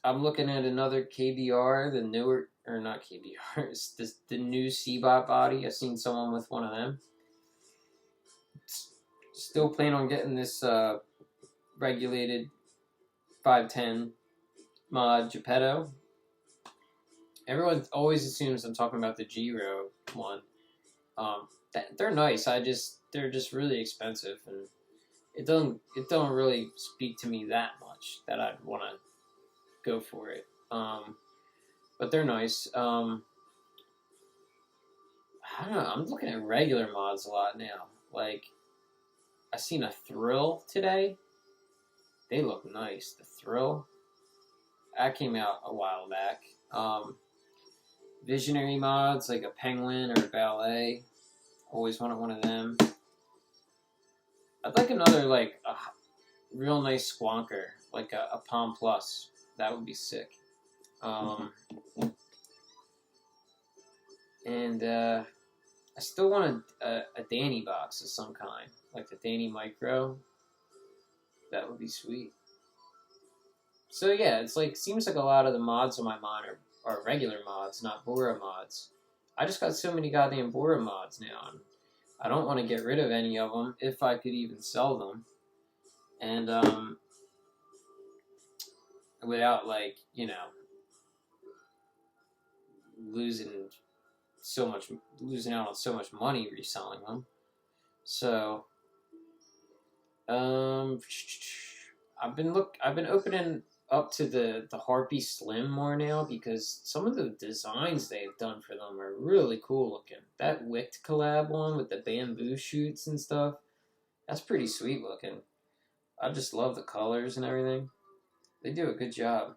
looking at another KBR, the newer, or not KBR, it's the new Seabot body. I've seen someone with one of them. Still plan on getting this regulated 510 mod Geppetto. Everyone always assumes I'm talking about the Giro one. They're nice. They're just really expensive, and it don't really speak to me that much that I'd want to go for it. But they're nice. I don't know. I'm looking at regular mods a lot now. Like, I seen a Thrill today. They look nice. The Thrill. That came out a while back. Visionary mods, like a Penguin or a Ballet. Always wanted one of them. I'd like another, like, a real nice Squonker. Like a Palm Plus. That would be sick. And I still want a Danny box of some kind. Like the Danny Micro. That would be sweet. So yeah, it's like, seems like a lot of the mods on my mod are regular mods, not Bora mods. I just got so many goddamn Bora mods now, and I don't want to get rid of any of them if I could even sell them. And without, like, you know, losing out on so much money reselling them. So I've been opening up to the Harpy Slim more now, because some of the designs they've done for them are really cool looking. That Wicked collab one with the bamboo shoots and stuff, that's pretty sweet looking. I just love the colors and everything. They do a good job.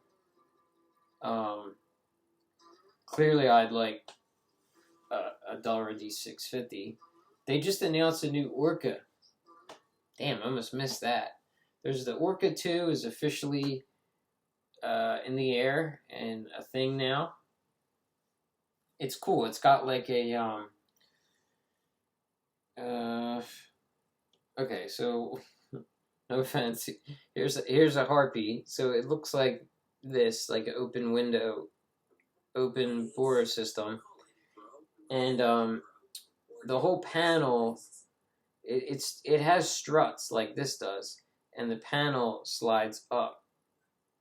Clearly I'd like a $D650. They just announced a new Orca. Damn, I almost missed that. There's the Orca II is officially in the air and a thing now. It's cool. It's got like a okay, so no offense. Here's a Harpy. So it looks like this, like an open window, open Bora system, and the whole panel, it has struts like this does, and the panel slides up.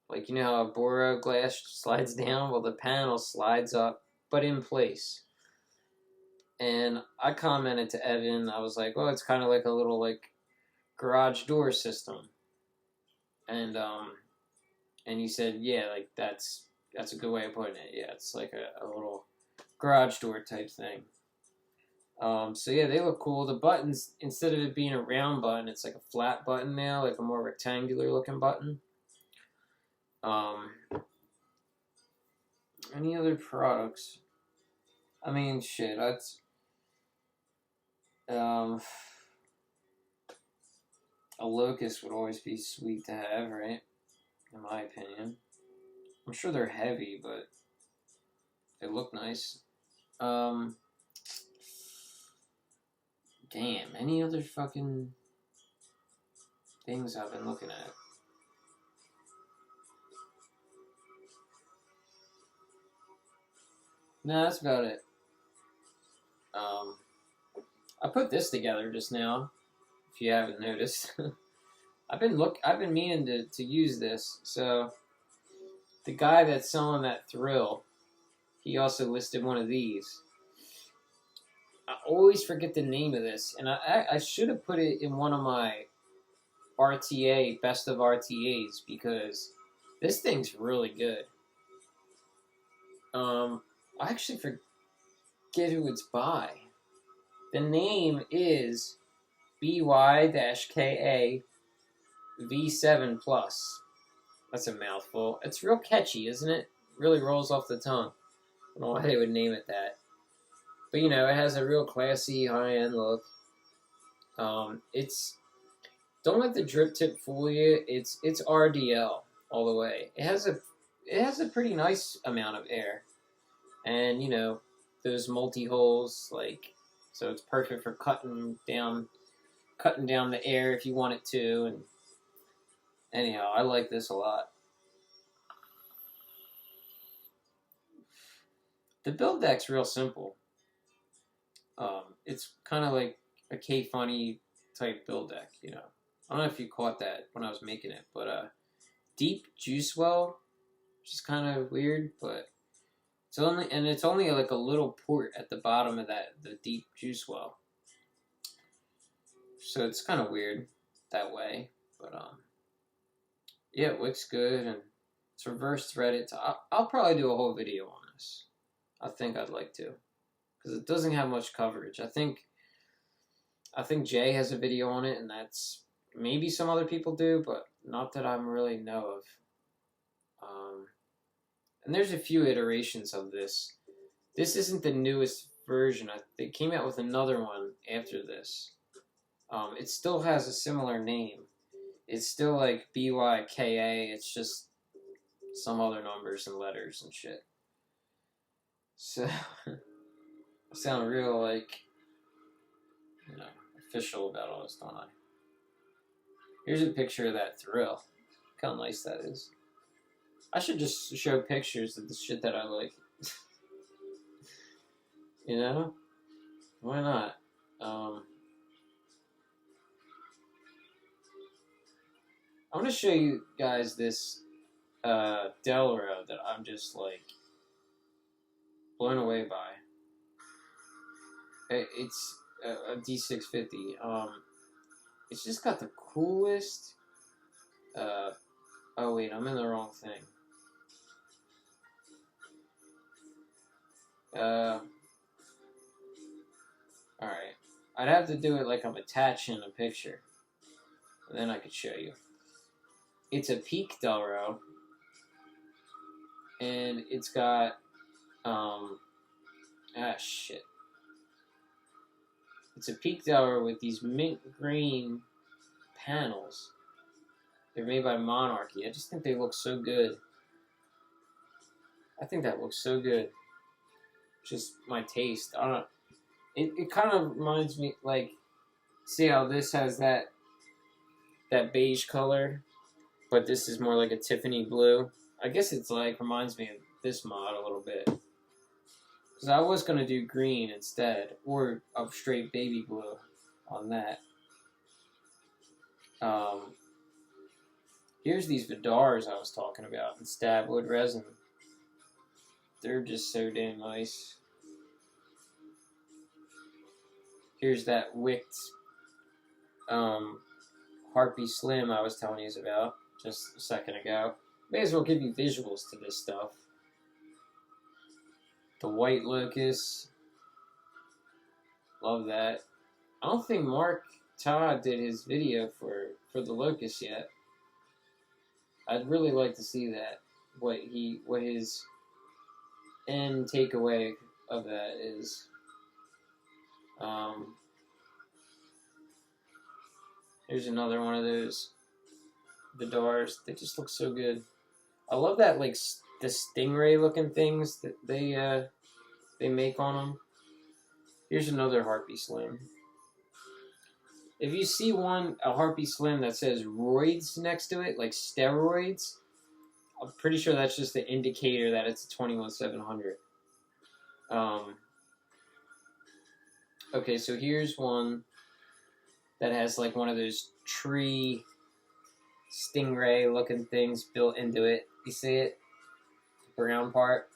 Like, you know how a Bora glass slides down? Well, the panel slides up, but in place. And I commented to Evan, I was like, well, it's kind of like a little, like, garage door system. And he said, yeah, like, that's a good way of putting it. Yeah, it's like a little garage door type thing. So yeah, they look cool. The buttons, instead of it being a round button, it's like a flat button now, like a more rectangular looking button. Any other products? I mean, shit, that's a Locust would always be sweet to have, right? In my opinion. I'm sure they're heavy, but they look nice. Damn, any other fucking things I've been looking at? No, that's about it. I put this together just now, if you haven't noticed. I've been meaning to use this. So the guy that's selling that Thrill, he also listed one of these. I always forget the name of this, and I should have put it in one of my RTA best of RTAs, because this thing's really good. I actually forget who it's by. The name is BY-KA V7 Plus. That's a mouthful. It's real catchy, isn't it? Really rolls off the tongue. I don't know why they would name it that. But, you know, it has a real classy, high-end look. It's... Don't let the drip tip fool you. It's RDL all the way. It has a pretty nice amount of air. And, you know, those multi-holes, like... So it's perfect for cutting down the air if you want it to. And anyhow, I like this a lot. The build deck's real simple. It's kind of like a K-Funny type build deck, you know. I don't know if you caught that when I was making it, but deep juice well, which is kind of weird, but it's only like a little port at the bottom of the deep juice well. So it's kind of weird that way, but yeah, it looks good and it's reverse threaded. I'll probably do a whole video on this. I think I'd like to, because it doesn't have much coverage. I think Jay has a video on it, and that's maybe some other people do, but not that I really know of. And there's a few iterations of this. This isn't the newest version. They came out with another one after this. It still has a similar name. It's still like BYKA. It's just some other numbers and letters and shit. So, I sound real, like, you know, official about all this, don't I? Here's a picture of that thrill. Look how nice that is. I should just show pictures of the shit that I like. You know? Why not? I'm going to show you guys this Delro that I'm just, like, blown away by. It's a D650. It's just got the coolest... oh wait, I'm in the wrong thing. Alright. I'd have to do it like I'm attaching a picture. And then I could show you. It's a Peak Delro. And it's got... shit. It's a Peak Delro with these mint green panels. They're made by Monarchy. I just think they look so good. I think that looks so good. Just my taste. I don't know. It kind of reminds me, like, see how this has that beige color, but this is more like a Tiffany blue. I guess it's like reminds me of this mod a little bit. Because I was going to do green instead, or a straight baby blue on that. Here's these Vidars I was talking about in stabwood resin. They're just so damn nice. Here's that wicked Harpy Slim I was telling you about just a second ago. May as well give you visuals to this stuff. The white Locust. Love that. I don't think Mark Todd did his video for the Locust yet. I'd really like to see that. What his end takeaway of that is. Here's another one of those Vidars. They just look so good. I love that, like, the stingray looking things that they make on them. Here's another Harpy Slim. If you see a Harpy Slim that says roids next to it, like steroids, I'm pretty sure that's just the indicator that it's a 21700. Okay, so here's one that has like one of those tree stingray looking things built into it. You see it? The brown part.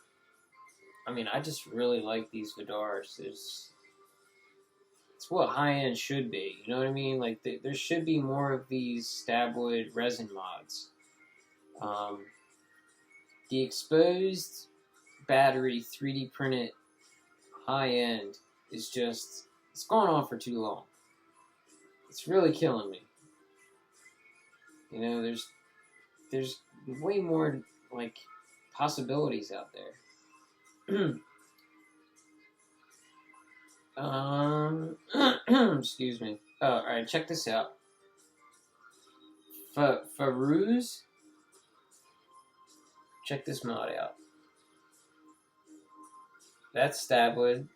I mean, I just really like these Vidars. It's what high-end should be. You know what I mean? Like, there should be more of these stabwood resin mods. The exposed battery 3D printed high-end is just... It's gone on for too long. It's really killing me. You know, there's way more like possibilities out there. Excuse me. Oh, all right. Check this out. Farouz. Check this mod out. That's stabwood.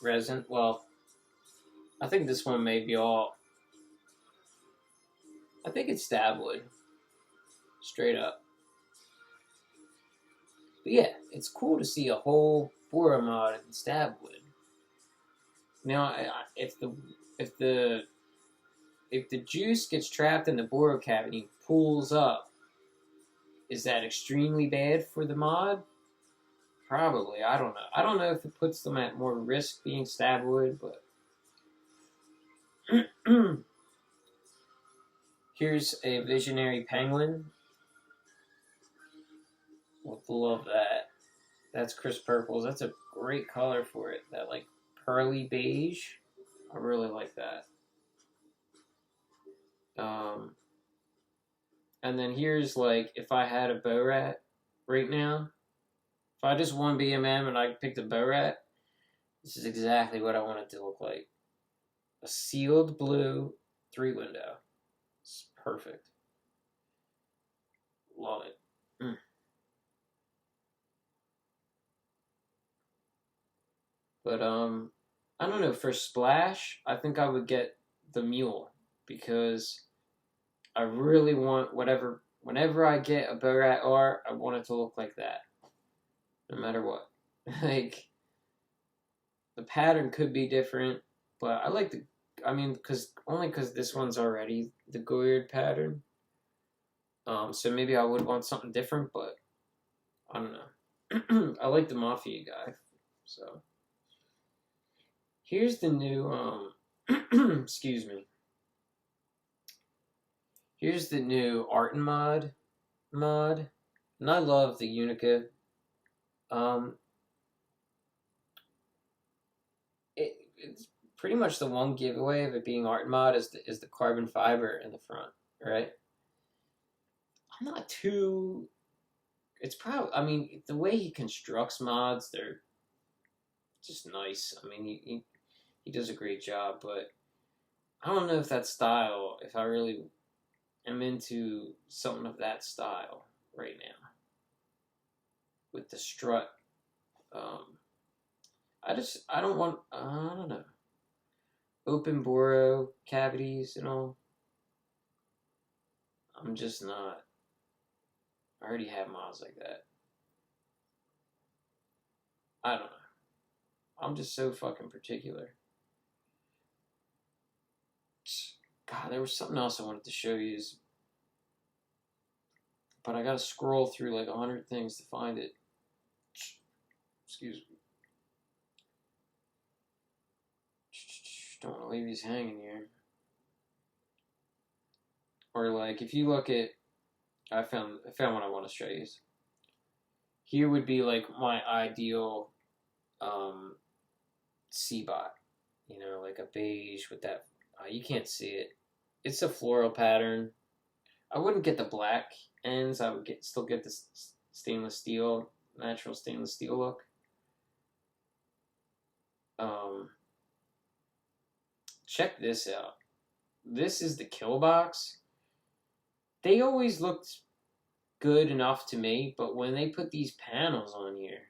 Resin. Well, I think this one may be all. I think it's stabwood. Straight up. But yeah, it's cool to see a whole Bora mod in stabwood. Now, if the juice gets trapped in the Bora cavity and pulls up, is that extremely bad for the mod? Probably. I don't know. I don't know if it puts them at more risk being stabwood, but here's a visionary penguin. Would love that. That's Chris Purples. That's a great color for it. That like pearly beige. I really like that. And then here's like if I had a bow rat right now. If I just won BMM and I picked a bow rat, this is exactly what I want it to look like. A sealed blue 3-window. It's perfect. Love it. But I don't know, for Splash, I think I would get the mule because I really want whenever I get a bow rat art, I want it to look like that. No matter what. Like, the pattern could be different, but I like only because this one's already the Goyard pattern. So maybe I would want something different, but I don't know. I like the Mafia guy, so. Here's the new, excuse me. Here's the new Art and mod, and I love the Unica. It's pretty much the one giveaway of it being art mod is the carbon fiber in the front, right? I'm not too. It's probably. I mean, the way he constructs mods, they're just nice. I mean, he does a great job, but I don't know if that style. If I really am into something of that style right now with the strut. I don't want, I don't know, open boro cavities and all. I'm just not. I already have mods like that. I don't know. I'm just so fucking particular. God, there was something else I wanted to show you, but I gotta scroll through like 100 things to find it. Excuse me. Don't want to leave these hanging here. Or like, if you look at, I found what I want to show you. Here would be like my ideal C-bot. You know, like a beige with that. You can't see it. It's a floral pattern. I wouldn't get the black ends. I would still get the stainless steel, natural stainless steel look. Check this out. This is the kill box. They always looked good enough to me, but when they put these panels on here,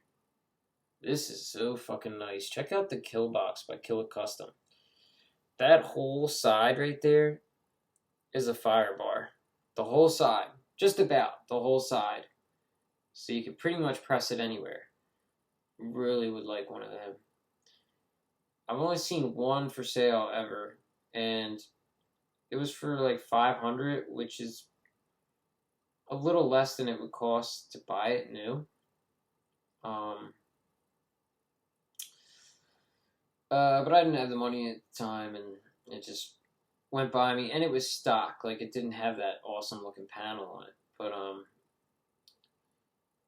this is so fucking nice. Check out the kill box by Kill It Custom. That whole side right there is a fire bar. The whole side. Just about the whole side. So you can pretty much press it anywhere. Really would like one of them. I've only seen one for sale ever, and it was for like $500, which is a little less than it would cost to buy it new. But I didn't have the money at the time, and it just went by me, and it was stock. Like, it didn't have that awesome looking panel on it. But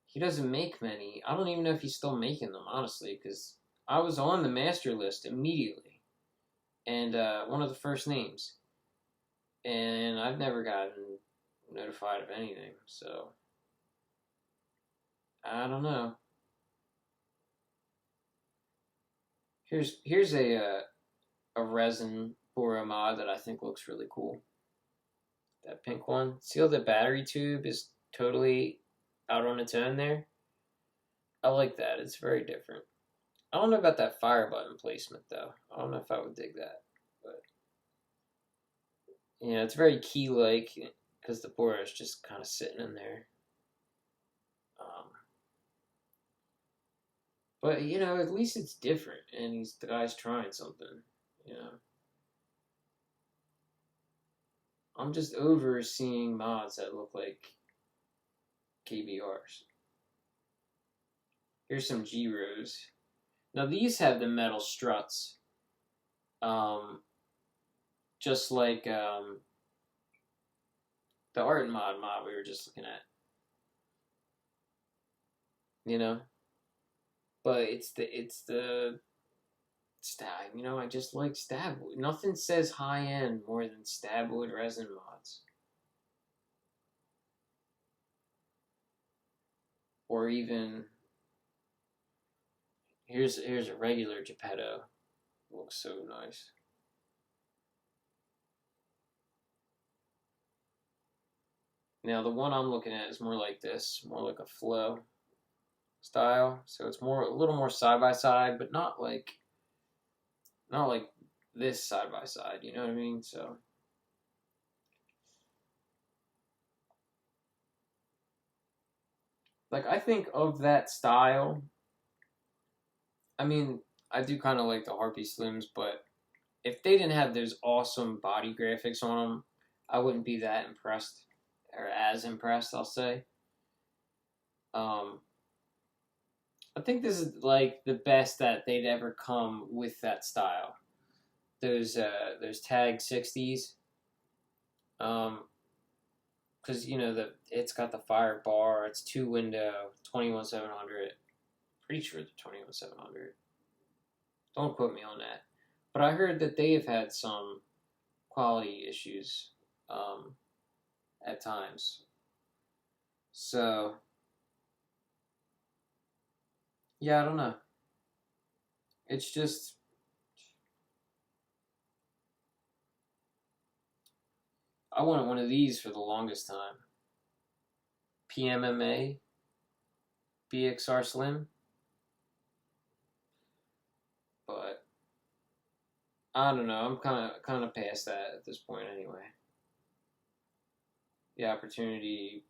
he doesn't make many. I don't even know if he's still making them, honestly, because I was on the master list immediately, and one of the first names, and I've never gotten notified of anything. So I don't know. Here's a resin Bora mod that I think looks really cool. That pink one. See how the battery tube is totally out on its own there? I like that. It's very different. I don't know about that fire button placement though. I don't know if I would dig that. But yeah, it's very key-like because the Bora is just kind of sitting in there. But you know, at least it's different, and the guy's trying something. You know, I'm just over seeing mods that look like KBRs. Here's some G-Rows. Now these have the metal struts, just like the art mod we were just looking at. You know, but it's the stab. You know, I just like stab wood. Nothing says high end more than stab wood resin mods. Or even here's a regular Geppetto. Looks so nice. Now the one I'm looking at is more like this, more like a flow style. So it's a little more side by side, but not like this side by side. You know what I mean? So like I think of that style. I mean, I do kind of like the Harpy Slims, but if they didn't have those awesome body graphics on them, I wouldn't be that impressed, or as impressed, I'll say. I think this is like the best that they'd ever come with that style. Those Tag 60s, because you know it's got the fire bar. It's 2-window, 21700. Pretty sure the 21700. Don't quote me on that. But I heard that they have had some quality issues at times. So, yeah, I don't know. It's just, I wanted one of these for the longest time. PMMA BXR Slim. But, I don't know. I'm kind of past that at this point anyway. The opportunity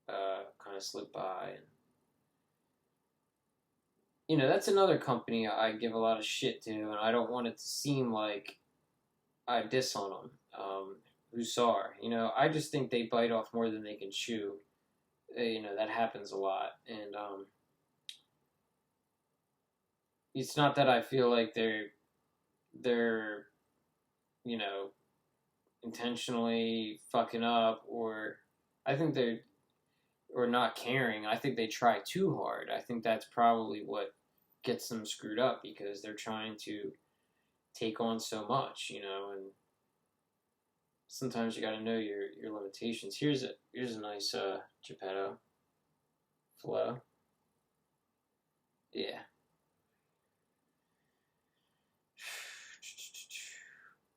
kind of slipped by. And, you know, that's another company I give a lot of shit to, and I don't want it to seem like I diss on them. Hussar, you know, I just think they bite off more than they can chew. You know, that happens a lot, and it's not that I feel like they're you know intentionally fucking up, or I think they're or not caring. I think they try too hard. I think that's probably what gets them screwed up because they're trying to take on so much, you know, and sometimes you got to know your limitations. Here's a nice Geppetto flow. Yeah.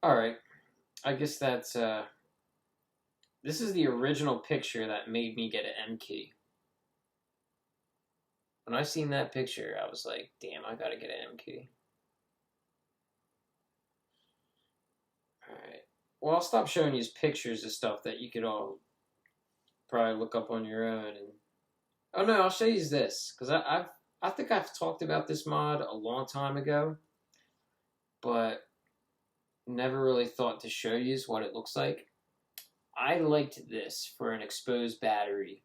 All right. I guess that's this is the original picture that made me get an M key. When I seen that picture, I was like, damn, I got to get an M key. All right. Well, I'll stop showing you pictures of stuff that you could all probably look up on your own. And oh no, I'll show you this because I think I've talked about this mod a long time ago, but never really thought to show you what it looks like. I liked this for an exposed battery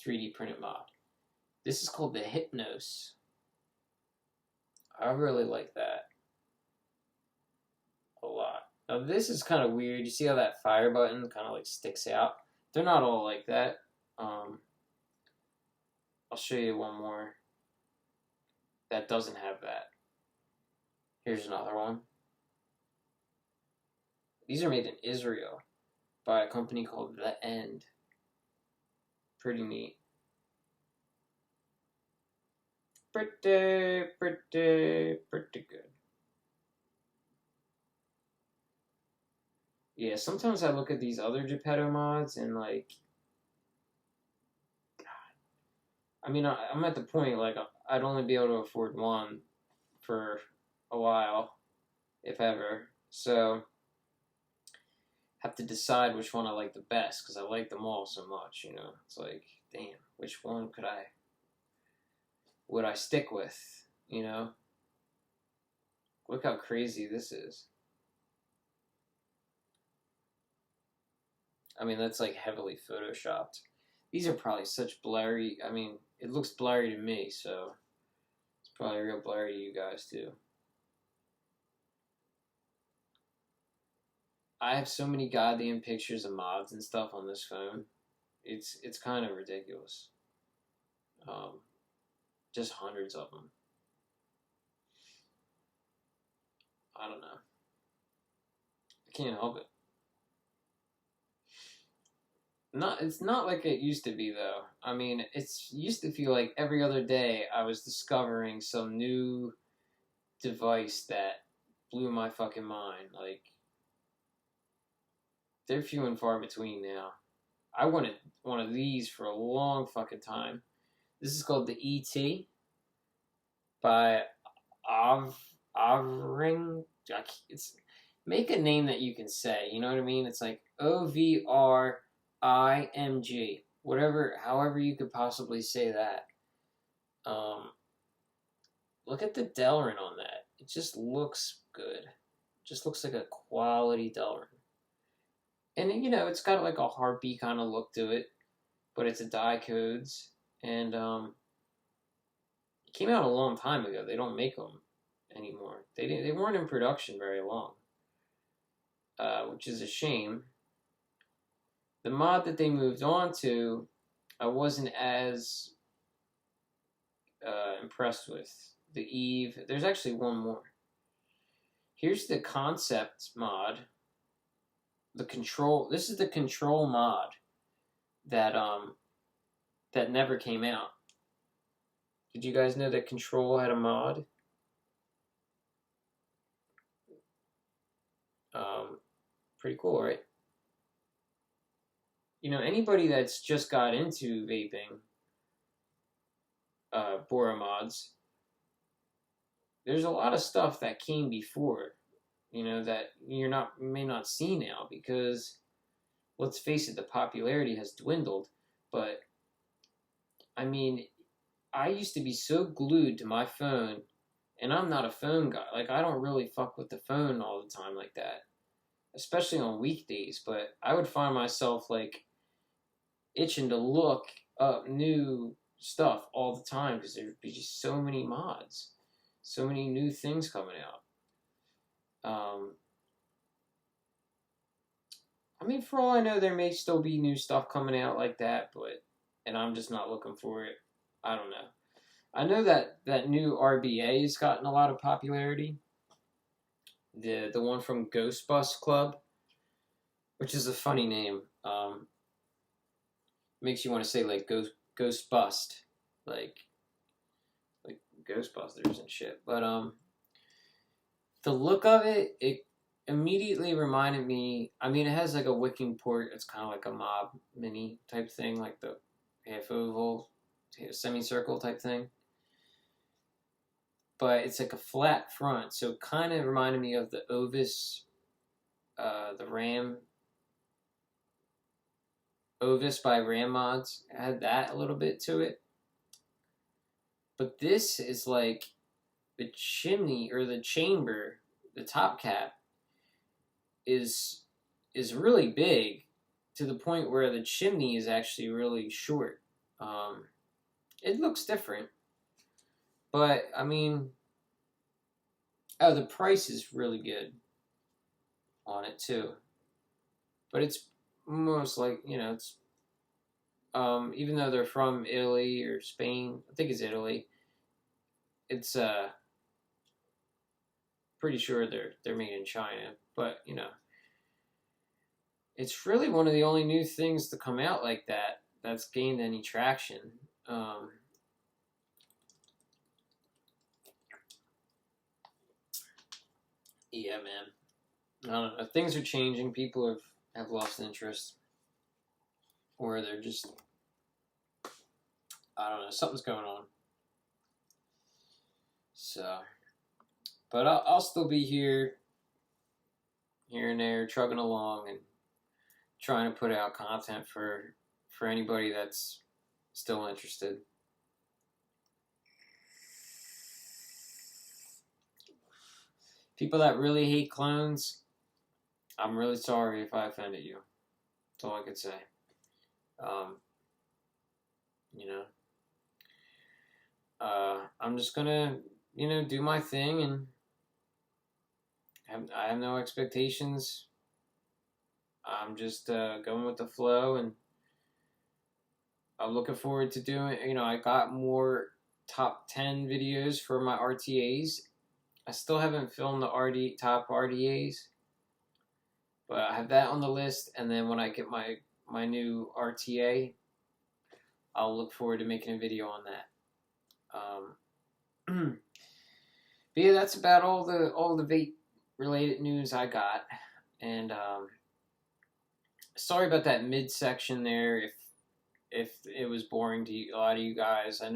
3D printed mod. This is called the Hypnos. I really like that a lot. Now this is kind of weird. You see how that fire button kind of like sticks out? They're not all like that. I'll show you one more that doesn't have that. Here's another one. These are made in Israel. by a company called The End. Pretty neat. Pretty good. Yeah, sometimes I look at these other Geppetto mods and like, I mean, I'm at the point like I'd only be able to afford one for a while, if ever. So have to decide which one I like the best because I like them all so much. You know, it's like, damn, which one would I stick with? You know, look how crazy this is. I mean, that's like heavily photoshopped. These are probably such blurry. I mean, it looks blurry to me, so it's probably real blurry to you guys too. I have so many goddamn pictures of mods and stuff on this phone. It's kind of ridiculous. Just hundreds of them. I don't know. I can't help it. It's not like it used to be though. I mean, it's used to feel like every other day I was discovering some new device that blew my fucking mind. Like, they're few and far between now. I wanted one of these for a long fucking time. This is called the ET by Avring. It's make a name that you can say. You know what I mean? It's like OVRIMG. Whatever, however you could possibly say that. Look at the Delrin on that. It just looks good. It just looks like a quality Delrin. And you know, it's got like a Harpy kind of look to it, but it's a die codes, and it came out a long time ago. They don't make them anymore. They weren't in production very long, which is a shame. The mod that they moved on to, I wasn't as impressed with. The Eve. There's actually one more. Here's the concept mod. The control. This is the control mod that that never came out. Did you guys know that Control had a mod? Pretty cool, right? You know, anybody that's just got into vaping, Bora mods, there's a lot of stuff that came before, you know, that may not see now because, let's face it, the popularity has dwindled. But I mean, I used to be so glued to my phone, and I'm not a phone guy. Like, I don't really fuck with the phone all the time like that, especially on weekdays. But I would find myself like itching to look up new stuff all the time because there'd be just so many mods, so many new things coming out. I mean, for all I know, there may still be new stuff coming out like that, and I'm just not looking for it. I don't know. I know that new RBA has gotten a lot of popularity. The one from Ghost Bus Club, which is a funny name. Makes you want to say like Ghost Bust, like Ghostbusters and shit. But the look of it immediately reminded me. I mean, it has like a wicking port. It's kind of like a Mob Mini type thing, like the half oval, semicircle type thing. But it's like a flat front, so it kind of reminded me of the Ovis, the Ram. Ovis by Ram Mods. It had that a little bit to it. But this is like the chimney or the chamber, the top cap is really big to the point where the chimney is actually really short. It looks different, but I mean, oh, the price is really good on it too. But it's most like, you know, it's even though they're from Italy or Spain, I think it's Italy. It's pretty sure they're made in China, but you know, it's really one of the only new things to come out like that that's gained any traction. Yeah, man. I don't know. Things are changing. People have lost interest, or they're just, I don't know, something's going on. So, but I'll still be here and there, trugging along and trying to put out content for anybody that's still interested. People that really hate clones, I'm really sorry if I offended you. That's all I could say. You know, I'm just gonna, do my thing, and I have no expectations. I'm just going with the flow, and I'm looking forward to doing. I got more top 10 videos for my RTAs. I still haven't filmed the top RDAs, but I have that on the list. And then when I get my new RTA, I'll look forward to making a video on that. But yeah, that's about all the vape related news I got. And sorry about that midsection there. If it was boring to a lot of you guys, I'm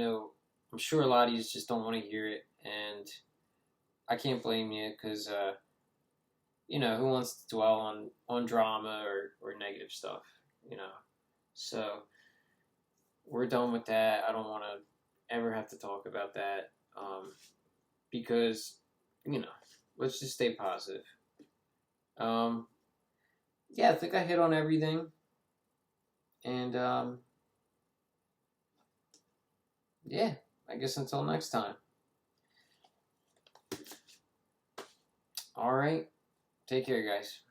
sure a lot of you just don't want to hear it, and I can't blame you, because who wants to dwell on drama or negative stuff, So we're done with that. I don't want to ever have to talk about that, because let's just stay positive. Yeah, I think I hit on everything, and yeah, I guess until next time. All right. Take care, guys.